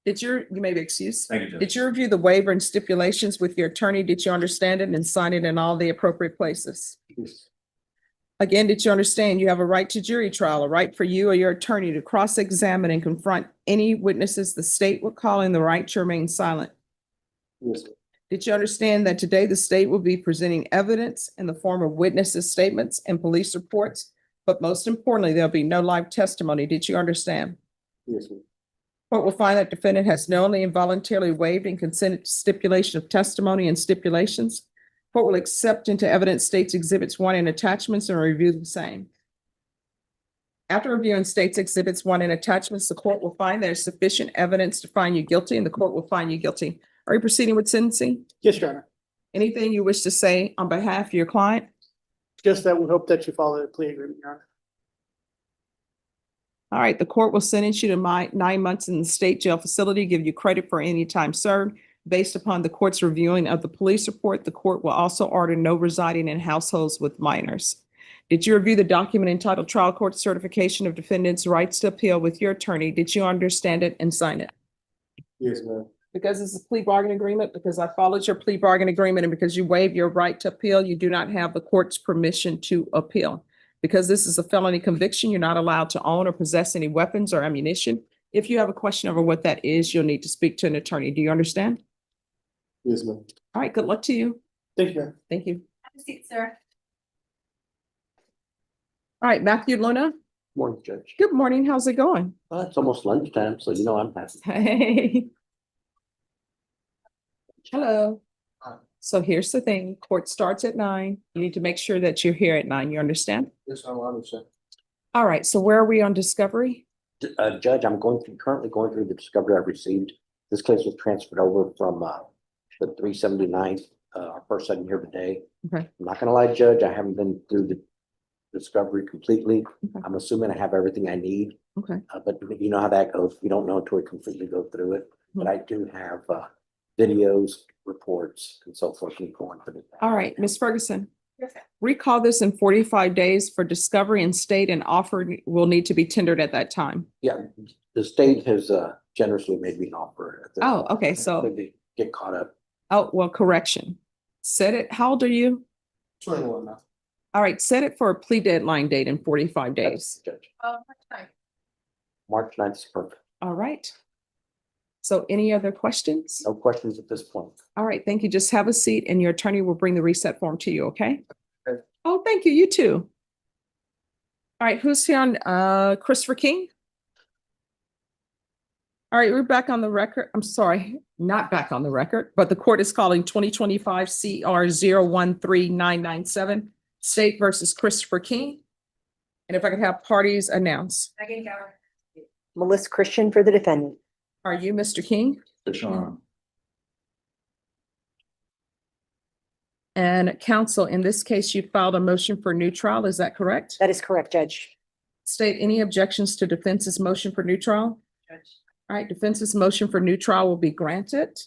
Honor. You may be excused. Thank you, Judge. Did you review the waiver and stipulations with your attorney? Did you understand it and sign it in all the appropriate places? Yes. Again, did you understand you have a right to jury trial, a right for you or your attorney to cross-examine and confront any witnesses the state would call in, the right to remain silent? Yes. Did you understand that today the state will be presenting evidence in the form of witnesses' statements and police reports? But most importantly, there'll be no live testimony. Did you understand? Yes, ma'am. Court will find that defendant has knowingly and voluntarily waived and consented to stipulation of testimony and stipulations. Court will accept into evidence states exhibits 1 and attachments and review the same. After reviewing states exhibits 1 and attachments, the court will find there is sufficient evidence to find you guilty, and the court will find you guilty. Are you proceeding with sentencing? Yes, Your Honor. Anything you wish to say on behalf of your client? Just that we hope that you follow the plea agreement, Your Honor. All right, the court will sentence you to 9 months in the state jail facility, give you credit for any time served. Based upon the court's reviewing of the police report, the court will also order no residing in households with minors. Did you review the document entitled Trial Court Certification of Defendant's Rights to Appeal with your attorney? Did you understand it and sign it? Yes, ma'am. Because it's a plea bargain agreement, because I followed your plea bargain agreement, and because you waive your right to appeal, you do not have the court's permission to appeal. Because this is a felony conviction, you're not allowed to own or possess any weapons or ammunition. If you have a question over what that is, you'll need to speak to an attorney. Do you understand? Yes, ma'am. All right, good luck to you. Thank you, ma'am. Thank you. Have a seat, sir. All right, Matthew Luna, Morning, Judge. good morning. How's it going? Well, it's almost lunchtime, so you know I'm happy. Hey. Hello. So here's the thing, court starts at 9. You need to make sure that you're here at 9. You understand? Yes, I understand. All right, so where are we on discovery? Judge, I'm currently going through the discovery I've received. This case was transferred over from the 379th, our first item here today. Okay. I'm not gonna lie, Judge, I haven't been through the discovery completely. Okay. I'm assuming I have everything I need, Okay. but you know how that goes. You don't know until we completely go through it. But I do have videos, reports, and so forth. And going through that. All right, Ms. Ferguson, Yes, sir. recall this in 45 days for discovery, and state and offer will need to be tendered at that time. Yeah, the state has generously made me an offer. At this Oh, point. okay, so, They get caught up. oh, well, correction. Set it, how old are you? 21 now. All right, set it for a plea deadline date in 45 days. Judge. Okay. March 9th is perfect. All right. So any other questions? No questions at this point. All right, thank you. Just have a seat and your attorney will bring the reset form to you, okay? Okay. Oh, thank you. You too. All right, who's here on, Christopher King? All right, we're back on the record. I'm sorry, not back on the record, but the court is calling 2025 CR 013997, State versus Christopher King. And if I could have parties announce. Megan Gower. Melissa Christian for the defendant. Are you Mr. King? And counsel, in this case, you filed a motion for new trial, is that correct? That is correct, Judge. State any objections to defense's motion for new trial? Judge. All right, defense's motion for new trial will be granted.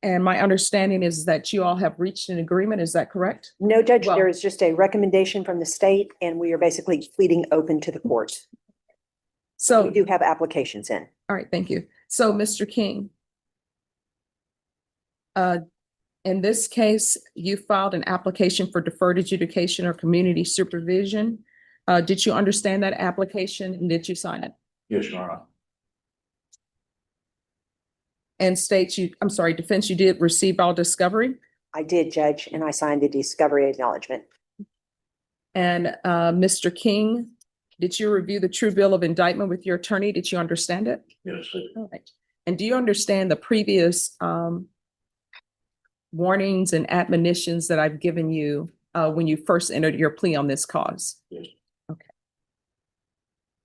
And my understanding is that you all have reached an agreement, is that correct? No, Judge, Well- there is just a recommendation from the state and we are basically pleading open to the court. So, We do have applications in. all right, thank you. So, Mr. King, in this case, you filed an application for deferred adjudication or community supervision. Did you understand that application and did you sign it? Yes, Your Honor. And states you, I'm sorry, defense, you did receive all discovery? I did, Judge, and I signed the discovery acknowledgement. And Mr. King, did you review the true bill of indictment with your attorney? Did you understand it? Yes. All right. And do you understand the previous warnings and admonitions that I've given you when you first entered your plea on this cause? Yes. Okay.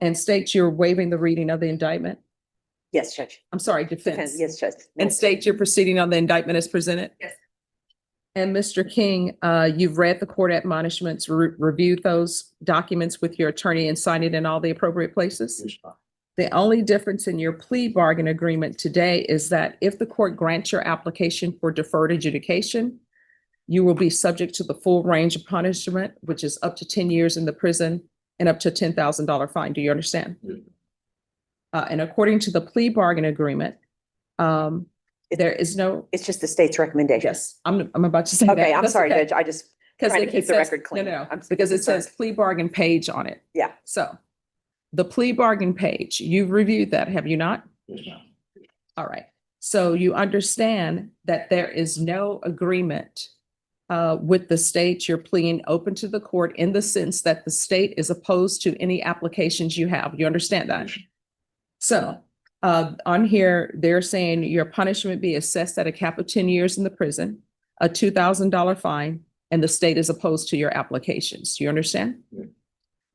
And state you're waiving the reading of the indictment? Yes, Judge. I'm sorry, defense. Yes, Judge. And state you're proceeding on the indictment as presented? Yes. And Mr. King, you've read the court admonishments, reviewed those documents with your attorney and signed it in all the appropriate places? Yes, Your Honor. The only difference in your plea bargain agreement today is that if the court grants your application for deferred adjudication, you will be subject to the full range of punishment, which is up to 10 years in the prison and up to $10,000 fine. Do you understand? And according to the plea bargain agreement, there is no. It's just the state's recommendation. Yes, I'm about to say that. Okay, I'm That's sorry, okay. Judge. I just Because trying to keep the record clean. No, I'm because it concerned. says plea bargain page on it. Yeah. So the plea bargain page, you've reviewed that, have you not? All right. So you understand that there is no agreement with the state. You're pleading open to the court in the sense that the state is opposed to any applications you have. You understand that? So on here, they're saying your punishment be assessed at a cap of 10 years in the prison, a $2,000 fine, and the state is opposed to your applications. Do you understand?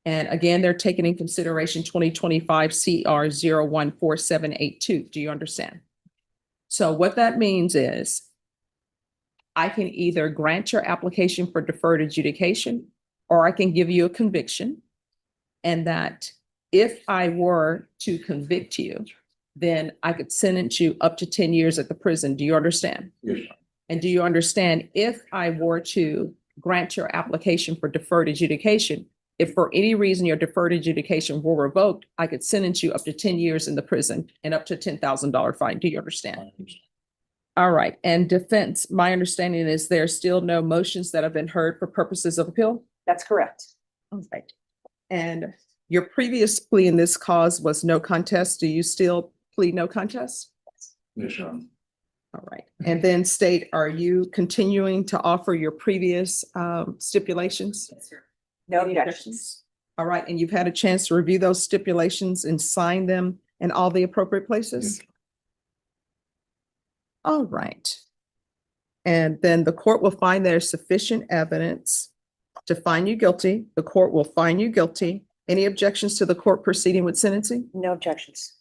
And again, they're taking in consideration 2025 CR 014782. Do you understand? So what that means is I can either grant your application for deferred adjudication, or I can give you a conviction. And that if I were to convict you, then I could sentence you up to 10 years at the prison. Do you understand? Yes. And do you understand if I were to grant your application for deferred adjudication, if for any reason your deferred adjudication were revoked, I could sentence you up to 10 years in the prison and up to $10,000 fine. Do you understand? All right. And defense, my understanding is there are still no motions that have been heard for purposes of appeal? That's correct. All right. And your previous plea in this cause was no contest. Do you still plead no contest? Yes, sir. All right. And then state, are you continuing to offer your previous stipulations? Yes, sir. No Any objections. All right. And you've had a chance to review those stipulations and sign them in all the appropriate places? Yes. All right. And then the court will find there's sufficient evidence to find you guilty. The court will find you guilty. Any objections to the court proceeding with sentencing? No objections.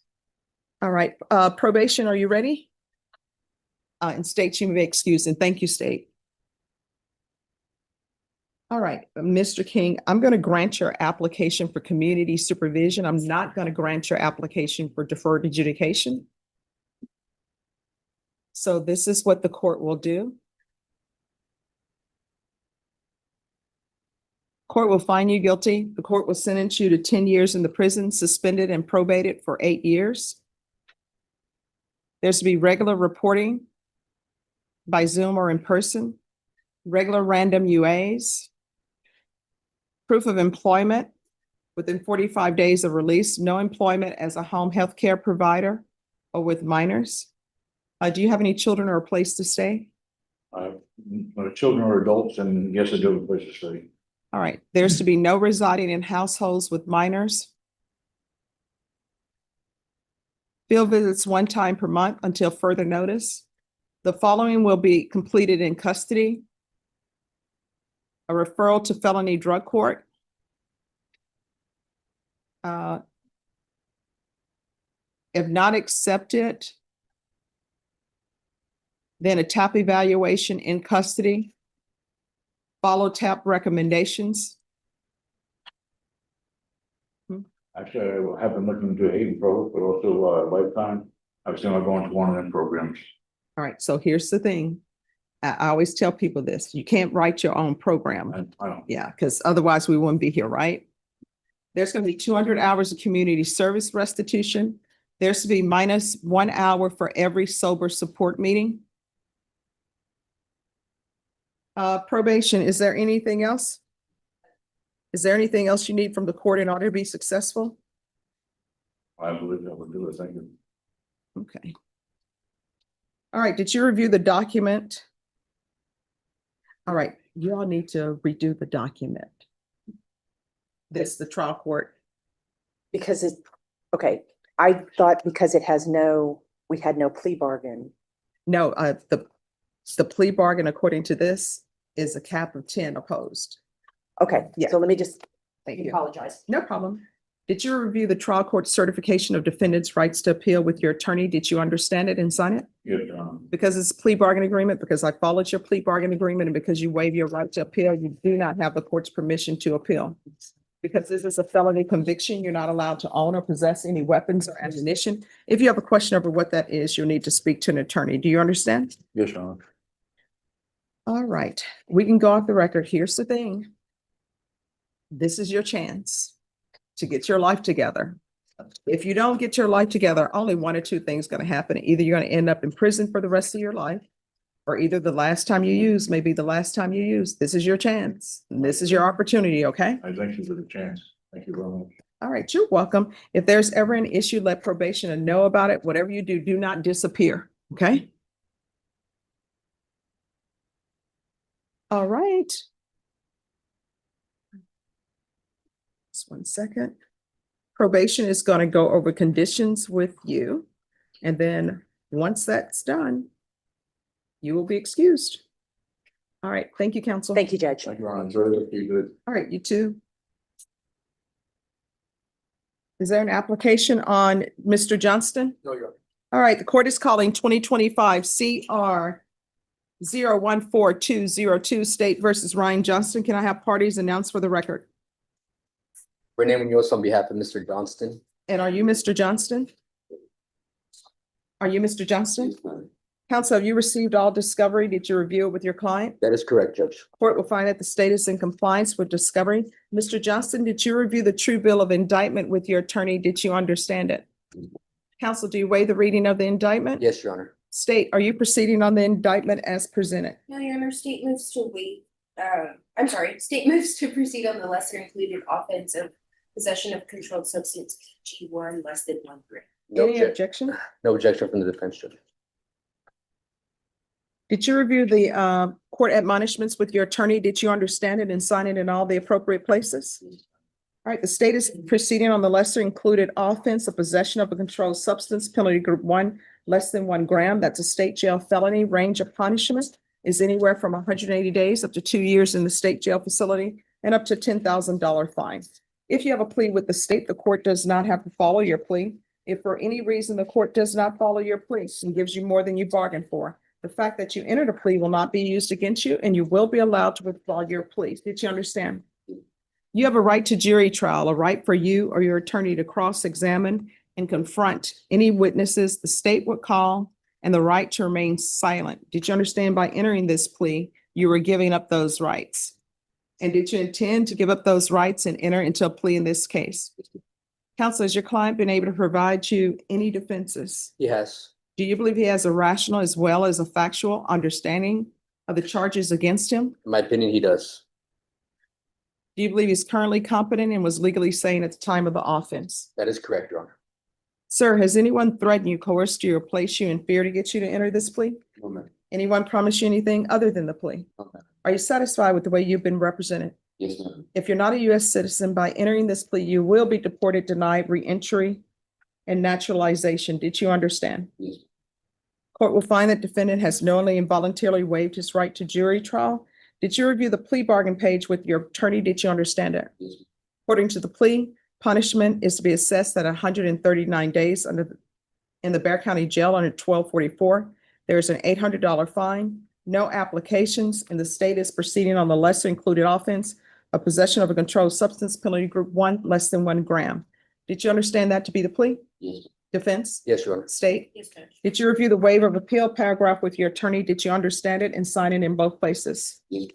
All right. Probation, are you ready? And state, you may be excused, and thank you, state. All right, Mr. King, I'm going to grant your application for community supervision. I'm not going to grant your application for deferred adjudication. So this is what the court will do. Court will find you guilty. The court will sentence you to 10 years in the prison, suspended and probated for 8 years. There's to be regular reporting by Zoom or in person, regular random UAs, proof of employment within 45 days of release, no employment as a home health care provider or with minors. Do you have any children or a place to stay? Children or adults, and yes, I do have a place to stay. All right. There's to be no residing in households with minors. Field visits 1 time per month until further notice. The following will be completed in custody. A referral to felony drug court. If not accepted, then a TAP evaluation in custody. Follow TAP recommendations. Actually, I have been looking into Hayden Pro, but also Lifetime. I was thinking of going to one of them programs. All right, so here's the thing. I always tell people this, you can't write your own program. I don't. Yeah, because otherwise we wouldn't be here, right? There's going to be 200 hours of community service restitution. There's to be minus 1 hour for every sober support meeting. Probation, is there anything else? Is there anything else you need from the court in order to be successful? I believe that would do it. Thank you. Okay. All right, did you review the document? All right, you all need to redo the document. This, the trial court. Because it, okay, I thought because it has no, we had no plea bargain. No, the plea bargain, according to this, is a cap of 10 opposed. Okay, Yeah. so let me just Thank you. apologize. No problem. Did you review the trial court certification of defendants' rights to appeal with your attorney? Did you understand it and sign it? Yes, Because it's a plea bargain agreement, because I followed your plea bargain agreement, and because you waive your right to appeal, you do not have the court's permission to appeal. Because this is a felony conviction, you're not allowed to own or possess any weapons or ammunition. If you have a question over what that is, you'll need to speak to an attorney. Do you understand? yes, Your Honor. All right, we can go off the record. Here's the thing. This is your chance to get your life together. If you don't get your life together, only one or two things going to happen. Either you're going to end up in prison for the rest of your life, or either the last time you use may be the last time you use. This is your chance. And this is your opportunity, okay? I thank you for the chance. Thank you very much. All right, you're welcome. If there's ever an issue, let probation know about it. Whatever you do, do not disappear, okay? All right. Just 1 second. Probation is going to go over conditions with you. And then once that's done, you will be excused. All right, thank you, counsel. Thank you, Judge. Thank you, Ron. Enjoy the rest of your good. All right, you too. Is there an application on Mr. Johnston? No, Your Honor. All right, the court is calling 2025 CR 014202 State versus Ryan Johnston. Can I have parties announced for the record? Renee Munoz on behalf of Mr. Johnston. And are you Mr. Johnston? Are you Mr. Johnston? Yes, ma'am. Counsel, have you received all discovery? Did you review it with your client? That is correct, Judge. Court will find that the state is in compliance with discovery. Mr. Johnston, did you review the true bill of indictment with your attorney? Did you understand it? Counsel, do you waive the reading of the indictment? Yes, Your Honor. State, are you proceeding on the indictment as presented? No, Your Honor, state moves to wait. State moves to proceed on the lesser included offense of possession of controlled substance G1 less than 1 gram. No Any objection? No objection from the defense, Judge. Did you review the court admonishments with your attorney? Did you understand it and sign it in all the appropriate places? All right, the state is proceeding on the lesser included offense of possession of a controlled substance, penalty group 1, less than 1 gram. That's a state jail felony. Range of punishment is anywhere from 180 days up to 2 years in the state jail facility and up to $10,000 fine. If you have a plea with the state, the court does not have to follow your plea. If for any reason the court does not follow your plea and gives you more than you bargained for, the fact that you entered a plea will not be used against you and you will be allowed to withdraw your plea. Did you understand? You have a right to jury trial, a right for you or your attorney to cross-examine and confront any witnesses the state would call, and the right to remain silent. Did you understand by entering this plea, you were giving up those rights? And did you intend to give up those rights and enter into a plea in this case? Counsel, has your client been able to provide you any defenses? Yes. Do you believe he has a rational as well as a factual understanding of the charges against him? In my opinion, he does. Do you believe he's currently competent and was legally sane at the time of the offense? That is correct, Your Honor. Sir, has anyone threatened you, coerced you, or placed you in fear to get you to enter this plea? No, ma'am. Anyone promise you anything other than the plea? No, ma'am. Are you satisfied with the way you've been represented? Yes, ma'am. If you're not a U.S. citizen, by entering this plea, you will be deported, denied re-entry, and naturalization. Did you understand? Yes. Court will find that defendant has knowingly and voluntarily waived his right to jury trial. Did you review the plea bargain page with your attorney? Did you understand it? Yes. According to the plea, punishment is to be assessed at 139 days in the Bexar County Jail under 1244. There's an $800 fine, no applications, and the state is proceeding on the lesser included offense of possession of a controlled substance, penalty group 1, less than 1 gram. Did you understand that to be the plea? Yes. Defense? Yes, Your Honor. State? Yes, Judge. Did you review the waiver of appeal paragraph with your attorney? Did you understand it and sign it in both places? Yes.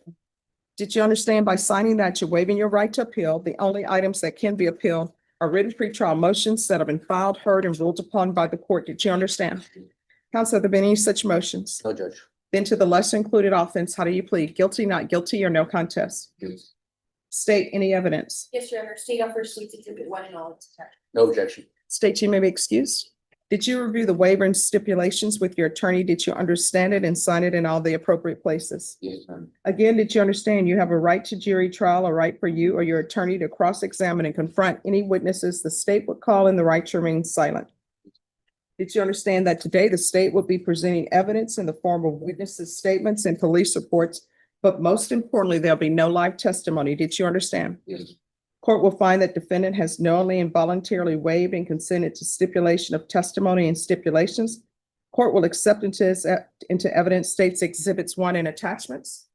Did you understand by signing that you're waiving your right to appeal? The only items that can be appealed are written pretrial motions that have been filed, heard, and ruled upon by the court. Did you understand? Counsel, have there been any such motions? No, Judge. Then to the lesser included offense, how do you plead? Guilty, not guilty, or no contest? Yes. State any evidence. Yes, Your Honor, state offers states exhibit 1 and all its attached. No objection. State you may be excused. Did you review the waiver and stipulations with your attorney? Did you understand it and sign it in all the appropriate places? Yes, ma'am. Again, did you understand you have a right to jury trial, a right for you or your attorney to cross-examine and confront any witnesses the state would call, and the right to remain silent? Did you understand that today the state will be presenting evidence in the form of witnesses' statements and police reports, but most importantly, there'll be no live testimony? Did you understand? Yes. Court will find that defendant has knowingly and voluntarily waived and consented to stipulation of testimony and stipulations. Court will accept into evidence states exhibits 1 and attachments.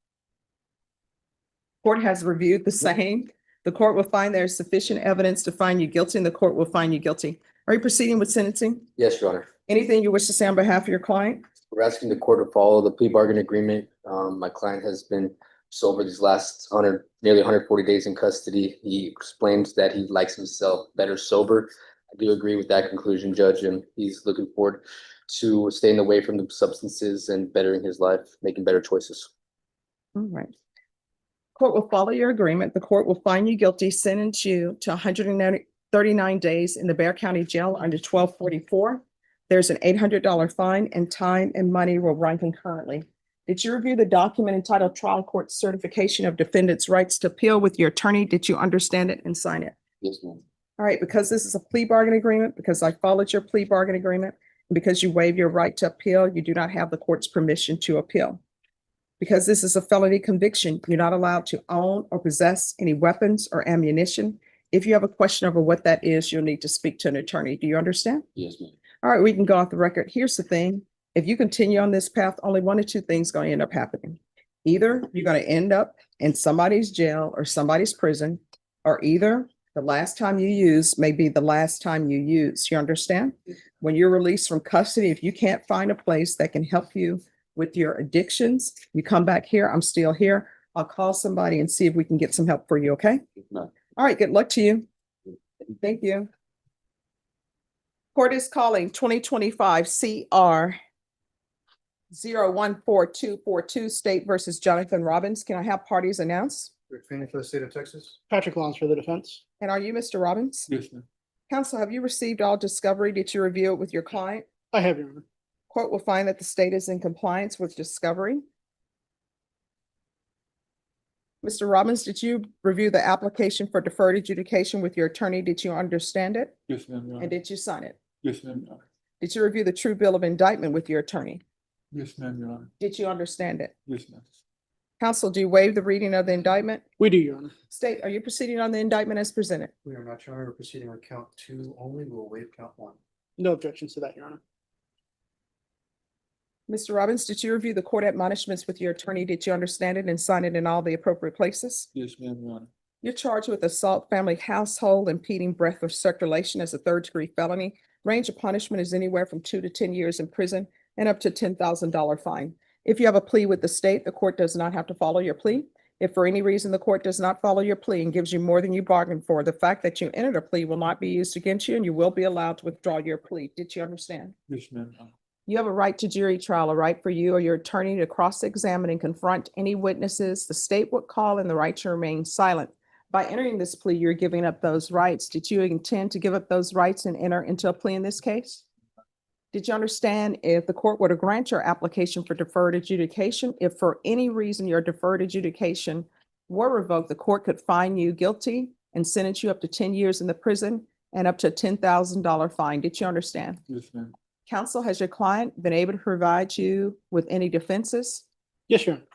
Court has reviewed the same. The court will find there is sufficient evidence to find you guilty, and the court will find you guilty. Are you proceeding with sentencing? Yes, Your Honor. Anything you wish to say on behalf of your client? We're asking the court to follow the plea bargain agreement. My client has been sober these last nearly 140 days in custody. He explains that he likes himself better sober. I do agree with that conclusion, Judge, and he's looking forward to staying away from the substances and bettering his life, making better choices. All right. Court will follow your agreement. The court will find you guilty, sentence you to 139 days in the Bexar County Jail under 1244. There's an $800 fine, and time and money will run concurrently. Did you review the document entitled Trial Court Certification of Defendant's Rights to Appeal with your attorney? Did you understand it and sign it? Yes, ma'am. All right, because this is a plea bargain agreement, because I followed your plea bargain agreement, and because you waive your right to appeal, you do not have the court's permission to appeal. Because this is a felony conviction, you're not allowed to own or possess any weapons or ammunition. If you have a question over what that is, you'll need to speak to an attorney. Do you understand? Yes, ma'am. All right, we can go off the record. Here's the thing. If you continue on this path, only one or two things going to end up happening. Either you're going to end up in somebody's jail or somebody's prison, or either the last time you use may be the last time you use. You understand? When you're released from custody, if you can't find a place that can help you with your addictions, you come back here. I'm still here. I'll call somebody and see if we can get some help for you, okay? No. All right, good luck to you. Thank you. Court is calling 2025 CR 014242 State versus Jonathan Robbins. Can I have parties announced? Rick Feeney for the state of Texas. Patrick Lawrence for the defense. And are you Mr. Robbins? Yes, ma'am. Counsel, have you received all discovery? Did you review it with your client? I have, Your Honor. Court will find that the state is in compliance with discovery. Mr. Robbins, did you review the application for deferred adjudication with your attorney? Did you understand it? Yes, ma'am, Your And Honor. did you sign it? Yes, ma'am, Your Honor. Did you review the true bill of indictment with your attorney? Yes, ma'am, Your Honor. Did you understand it? Yes, ma'am. Counsel, do you waive the reading of the indictment? We do, Your Honor. State, are you proceeding on the indictment as presented? We are not, Your Honor, we're proceeding on count 2 only. We'll waive count 1. No objections to that, Your Honor. Mr. Robbins, did you review the court admonishments with your attorney? Did you understand it and sign it in all the appropriate places? Yes, ma'am, Your Honor. You're charged with assault, family, household, impeding breath or circulation as a third-degree felony. Range of punishment is anywhere from 2 to 10 years in prison and up to $10,000 fine. If you have a plea with the state, the court does not have to follow your plea. If for any reason the court does not follow your plea and gives you more than you bargained for, the fact that you entered a plea will not be used against you and you will be allowed to withdraw your plea. Did you understand? Yes, ma'am, Your Honor. You have a right to jury trial, a right for you or your attorney to cross-examine and confront any witnesses the state would call, and the right to remain silent. By entering this plea, you're giving up those rights. Did you intend to give up those rights and enter into a plea in this case? Did you understand if the court were to grant your application for deferred adjudication, if for any reason your deferred adjudication were revoked, the court could find you guilty and sentence you up to 10 years in the prison and up to a $10,000 fine? Did you understand? Yes, ma'am. Counsel, has your client been able to provide you with any defenses? Yes, Your Honor.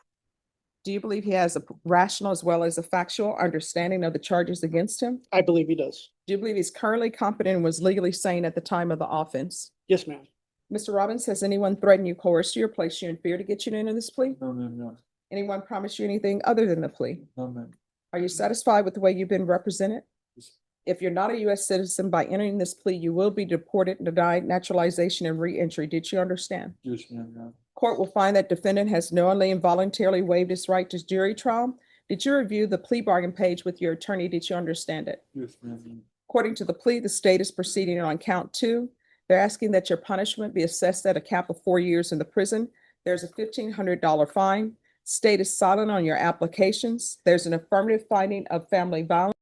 Do you believe he has a rational as well as a factual understanding of the charges against him? I believe he does. Do you believe he's currently competent and was legally sane at the time of the offense? Yes, ma'am. Mr. Robbins, has anyone threatened you, coerced you, or placed you in fear to get you into this plea? No, ma'am, Your Honor. Anyone promised you anything other than the plea? No, ma'am. Are you satisfied with the way you've been represented? Yes. If you're not a U.S. citizen, by entering this plea, you will be deported, denied naturalization, and re-entry. Did you understand? Yes, ma'am, Your Honor. Court will find that defendant has knowingly and voluntarily waived his right to jury trial. Did you review the plea bargain page with your attorney? Did you understand it? Yes, ma'am, Your Honor. According to the plea, the state is proceeding on count 2. They're asking that your punishment be assessed at a cap of 4 years in the prison. There's a $1,500 fine. State is silent on your applications. There's an affirmative finding of family violence.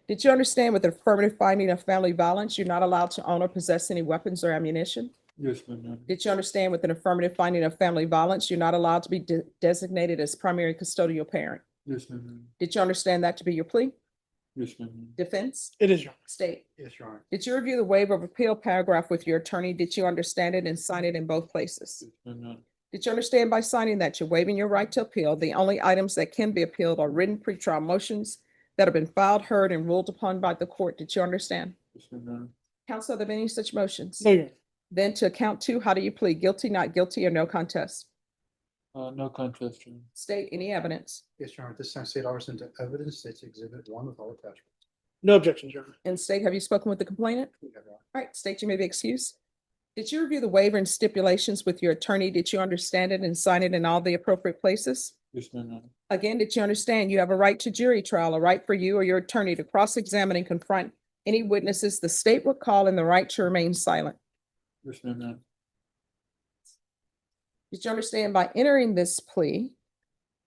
Did you understand with the affirmative finding of family violence, you're not allowed to own or possess any weapons or ammunition? Yes, ma'am, Your Honor. Did you understand with an affirmative finding of family violence, you're not allowed to be designated as primary custodial parent? Yes, ma'am, Your Honor. Did you understand that to be your plea? Yes, ma'am, Your Honor. Defense? It is, Your Honor. State? Yes, Your Honor. Did you review the waiver of appeal paragraph with your attorney? Did you understand it and sign it in both places? Yes, ma'am, Your Honor. Did you understand by signing that you're waiving your right to appeal? The only items that can be appealed are written pretrial motions that have been filed, heard, and ruled upon by the court. Did you understand? Yes, ma'am, Your Honor. Counsel, are there any such motions? No, Your Honor. Then to count 2, how do you plead? Guilty, not guilty, or no contest? No contest, Your Honor. State any evidence. Yes, Your Honor. This time state offers into evidence. It's exhibit 1 with all attachments. No objections, Your Honor. And State, have you spoken with the complainant? All right, State, you may be excused. Did you review the waiver and stipulations with your attorney? Did you understand it and sign it in all the appropriate places? Yes, ma'am. Again, did you understand you have a right to jury trial, a right for you or your attorney to cross-examine and confront any witnesses the state would call, and the right to remain silent? Yes, ma'am. Did you understand by entering this plea,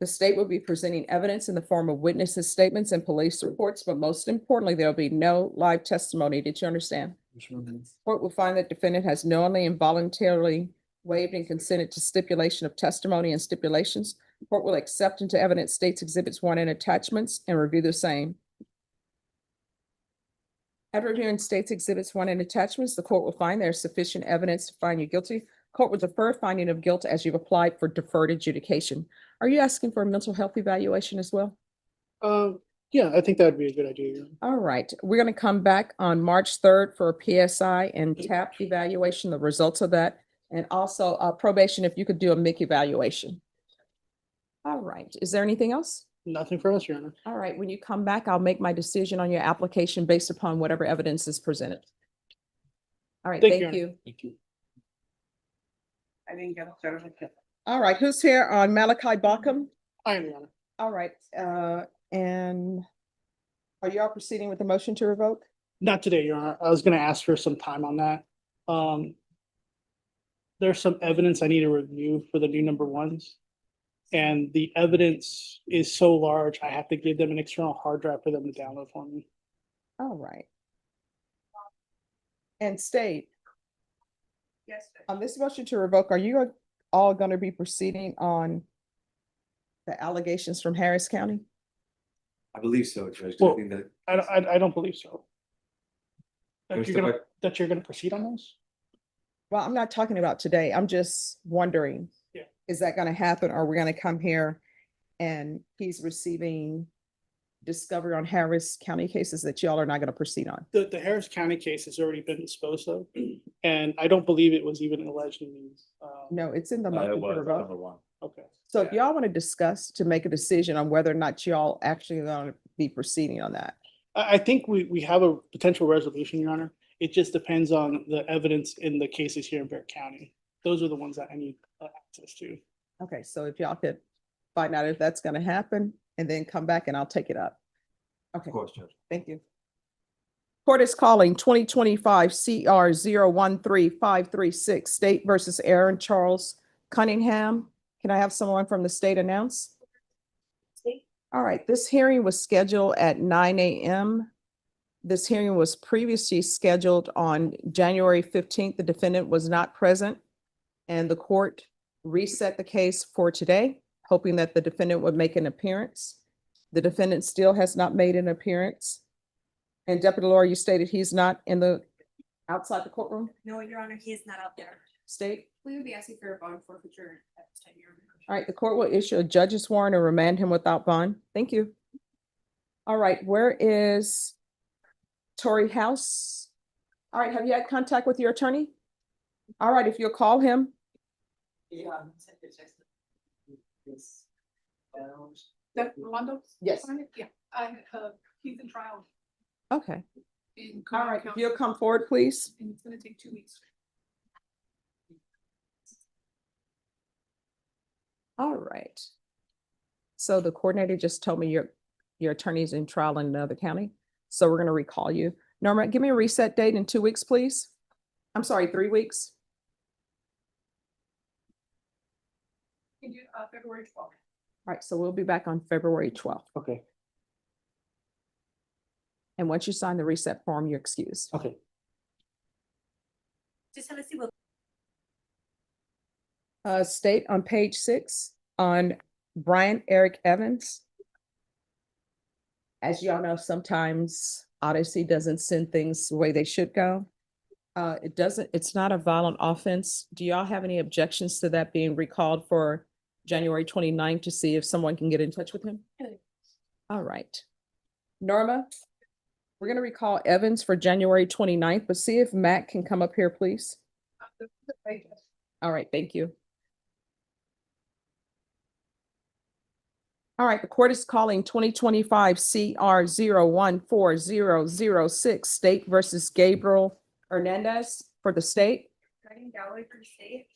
the state will be presenting evidence in the form of witnesses' statements and police reports, but most importantly, there will be no live testimony. Did you understand? Yes, ma'am. Court will find that defendant has knowingly and voluntarily waived and consented to stipulation of testimony and stipulations. Court will accept into evidence states exhibits 1 and attachments and review the same. After reviewing states exhibits 1 and attachments, the court will find there is sufficient evidence to find you guilty. Court will defer finding of guilt as you've applied for deferred adjudication. Are you asking for a mental health evaluation as well? Yeah, I think that would be a good idea. Your Honor. All right, we're going to come back on March 3rd for a PSI and TAP evaluation, the results of that, and also probation, if you could do a MIC evaluation. All right, is there anything else? Nothing for us, Your Honor. All right, when you come back, I'll make my decision on your application based upon whatever evidence is presented. All right, thank Your Honor. you. Thank you. I didn't get a certificate. All right, who's here on Malachi Bacum? I am, Your Honor. All right, and are you all proceeding with the motion to revoke? Not today, Your Honor. I was gonna ask for some time on that. There's some evidence I need to review for the new number ones. And the evidence is so large, I have to give them an external hard drive for them to download for me. All right. And State, Yes. on this motion to revoke, are you all going to be proceeding on the allegations from Harris County? I believe so, Judge. Well, I think that I don't believe so. There's That you're gonna proceed on those? Well, I'm not talking about today. I'm just wondering. Yeah. Is that going to happen, or we're going to come here and he's receiving discovery on Harris County cases that y'all are not going to proceed on? The Harris County case has already been disposed of, and I don't believe it was even alleged in these. No, it's in the motion to revoke. one. Okay. So if y'all want to discuss to make a decision on whether or not y'all actually going to be proceeding on that. I think we have a potential resolution, Your Honor. It just depends on the evidence in the cases here in Bear County. Those are the ones that I need access to. Okay, so if y'all could find out if that's going to happen and then come back and I'll take it up. Okay. Of course, Judge. Thank you. Court is calling 2025 CR 013536 State versus Aaron Charles Cunningham. Can I have someone from the state announce? All right, this hearing was scheduled at 9 a.m. This hearing was previously scheduled on January 15th. The defendant was not present, and the court reset the case for today, hoping that the defendant would make an appearance. The defendant still has not made an appearance. And Deputy Laura, you stated he's not outside the courtroom? No, Your Honor, he is not out there. State? We would be asking for a bond forfeiture at this time, Your Honor. All right, the court will issue a judge's warrant and remand him without bond. Thank you. All right, where is Tory House? All right, have you had contact with your attorney? All right, if you'll call him. That Rolando? Yes. Yeah, he's in trial Okay, in. all right, if you'll come forward, please. And it's gonna take 2 weeks. All right. So the coordinator just told me your attorney's in trial in another county. So we're going to recall you. Norma, give me a reset date in 2 weeks, please. I'm sorry, 3 weeks. Can you, February 12th. All right, so we'll be back on February 12th. Okay. And once you sign the reset form, you're excused. Okay. Just have to see what. State on page 6 on Brian Eric Evans. As y'all know, sometimes Odyssey doesn't send things the way they should go. It's not a violent offense. Do y'all have any objections to that being recalled for January 29th to see if someone can get in touch with him? All right. Norma, we're going to recall Evans for January 29th, but see if Matt can come up here, please. All right, thank you. All right, the court is calling 2025 CR 14006 State versus Gabriel Hernandez for the state. Gallery for state.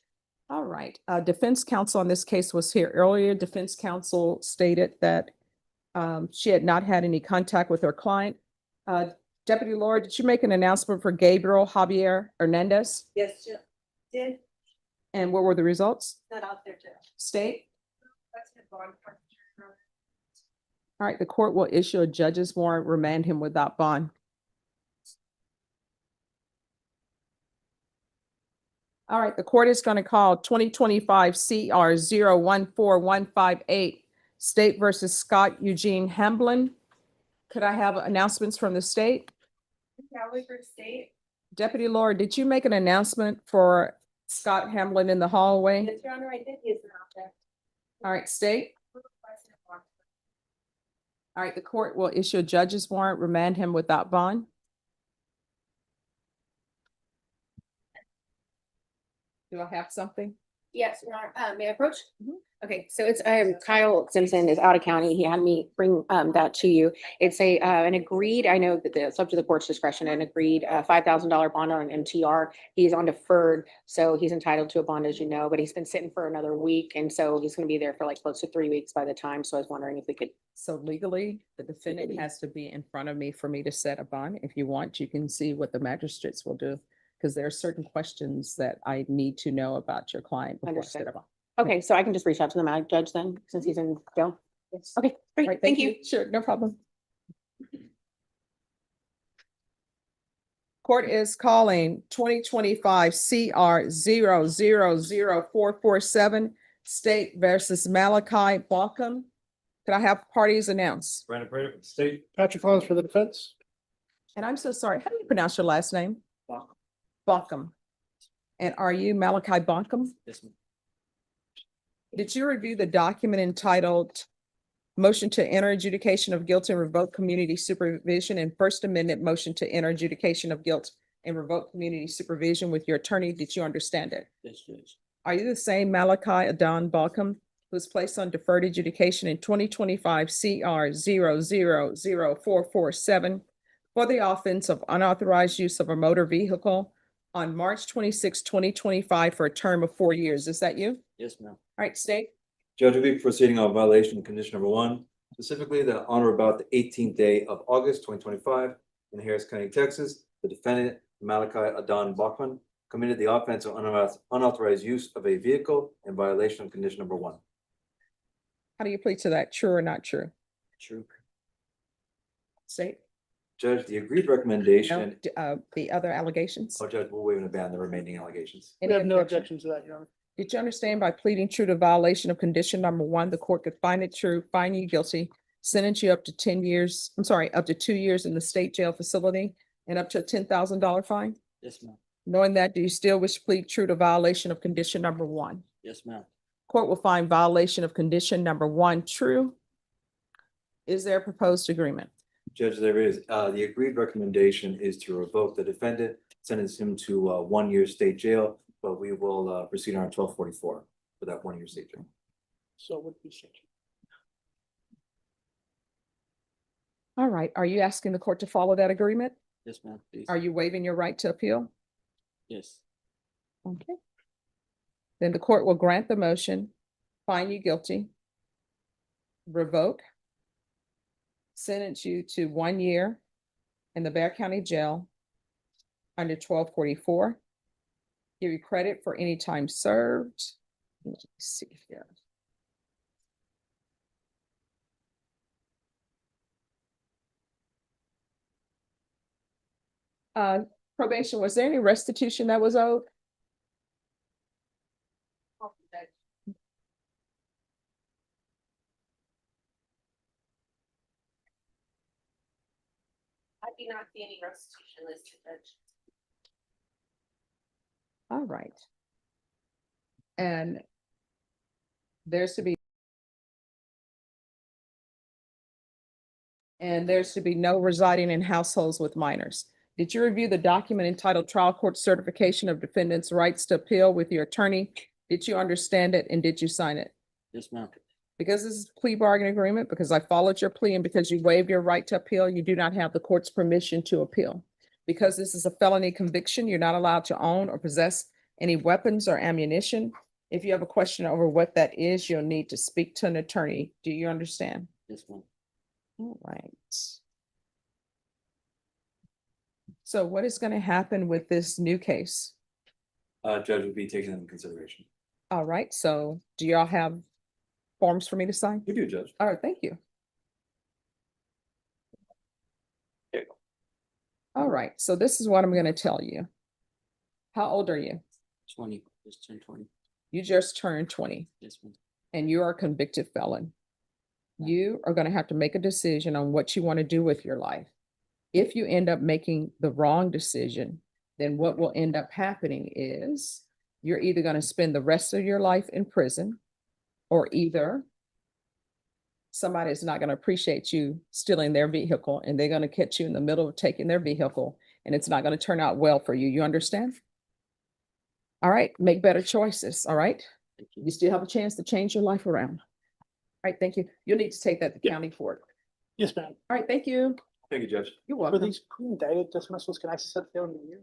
All right, defense counsel on this case was here earlier. Defense counsel stated that she had not had any contact with her client. Deputy Laura, did you make an announcement for Gabriel Javier Hernandez? Yes, did, And what were the results? not out there, Judge. State? That's the bond. All right, the court will issue a judge's warrant, remand him without bond. All right, the court is going to call 2025 CR 14158 State versus Scott Eugene Hamblin. Could I have announcements from the state? Gallery for state. Deputy Laura, did you make an announcement for Scott Hamblin in the hallway? Yes, Your Honor, I did use an object. All right, state? All right, the court will issue a judge's warrant, remand him without bond. Do I have something? Yes, Your Honor. May I approach? Okay, so it's Kyle Simpson is out of county. He had me bring that to you. It's an agreed, I know that it's up to the court's discretion, an agreed $5,000 bond on an MTR. He's on deferred, so he's entitled to a bond, as you know, but he's been sitting for another week, and so he's gonna be there for like close to 3 weeks by the time. So I was wondering if we could. So legally, the defendant has to be in front of me for me to set a bond. If you want, you can see what the magistrates will do. Because there are certain questions that I need to know about your client before I set a bond. Okay, so I can just reach out to the mag judge then, since he's in jail? Yes. Okay, great, Right, thank you. Sure, no problem. Court is calling 2025 CR 447 State versus Malachi Balcom. Could I have parties announced? Brandon Prater for the state. Patrick Collins for the defense. And I'm so sorry, how do you pronounce your last name? Balcom. And are you Malachi Balcom? Yes, ma'am. Did you review the document entitled Motion to Enter Adjudication of Guilt and Revoke Community Supervision and First Amendment Motion to Enter Adjudication of Guilt and Revoke Community Supervision with your attorney? Did you understand it? Yes, Judge. Are you the same Malachi Adon Balcom who was placed on deferred adjudication in 2025 CR 447 for the offense of unauthorized use of a motor vehicle on March 26, 2025 for a term of 4 years? Is that you? Yes, ma'am. All right, state. Judge will be proceeding on violation of condition number 1, specifically that on or about the 18th day of August 2025 in Harris County, Texas, the defendant Malachi Adon Bachman committed the offense of unauthorized use of a vehicle in violation of condition number 1. How do you plead to that? True or not true? True. State. Judge, the agreed recommendation. The other allegations? Oh, Judge, we'll waive and abandon the remaining allegations. We have no objection to that, Your Honor. Did you understand by pleading true to violation of condition number 1, the court could find it true, find you guilty, sentence you up to 10 years, up to 2 years in the state jail facility and up to a $10,000 fine? Yes, ma'am. Knowing that, do you still wish to plead true to violation of condition number 1? Yes, ma'am. Court will find violation of condition number 1 true. Is there a proposed agreement? Judge, there is. The agreed recommendation is to revoke the defendant, sentence him to 1 year state jail, but we will proceed on 1244 for that 1 year state jail. So what we should. All right, are you asking the court to follow that agreement? Yes, ma'am, please. Are you waiving your right to appeal? Yes. Okay. Then the court will grant the motion, find you guilty, revoke, sentence you to 1 year in the Bexar County Jail under 1244. Give you credit for any time served. Let me see here. Probation, was there any restitution that was owed? I do not see any restitution listed, Judge. All right. And there's to be no residing in households with minors. Did you review the document entitled Trial Court Certification of Defendant's Rights to Appeal with your attorney? Did you understand it and did you sign it? Yes, ma'am. Because this is a plea bargaining agreement, because I followed your plea and because you waived your right to appeal, you do not have the court's permission to appeal. Because this is a felony conviction, you're not allowed to own or possess any weapons or ammunition. If you have a question over what that is, you'll need to speak to an attorney. Do you understand? This one. All right. So what is going to happen with this new case? Judge would be taken into consideration. All right, so do y'all have forms for me to sign? You do, Judge. All right, thank you. There you go. All right, so this is what I'm gonna tell you. How old are you? 20, just turned 20. You just turned 20 This one. and you're a convicted felon. You are gonna have to make a decision on what you want to do with your life. If you end up making the wrong decision, then what will end up happening is you're either gonna spend the rest of your life in prison, or either somebody is not gonna appreciate you stealing their vehicle and they're gonna catch you in the middle of taking their vehicle and it's not gonna turn out well for you. You understand? All right, make better choices, all right? You still have a chance to change your life around. All right, thank you. You'll need to take that to county court. Yes, ma'am. All right, thank you. Thank you, Judge. You're For welcome. these pre-indicted dismissals, can I set them in the year?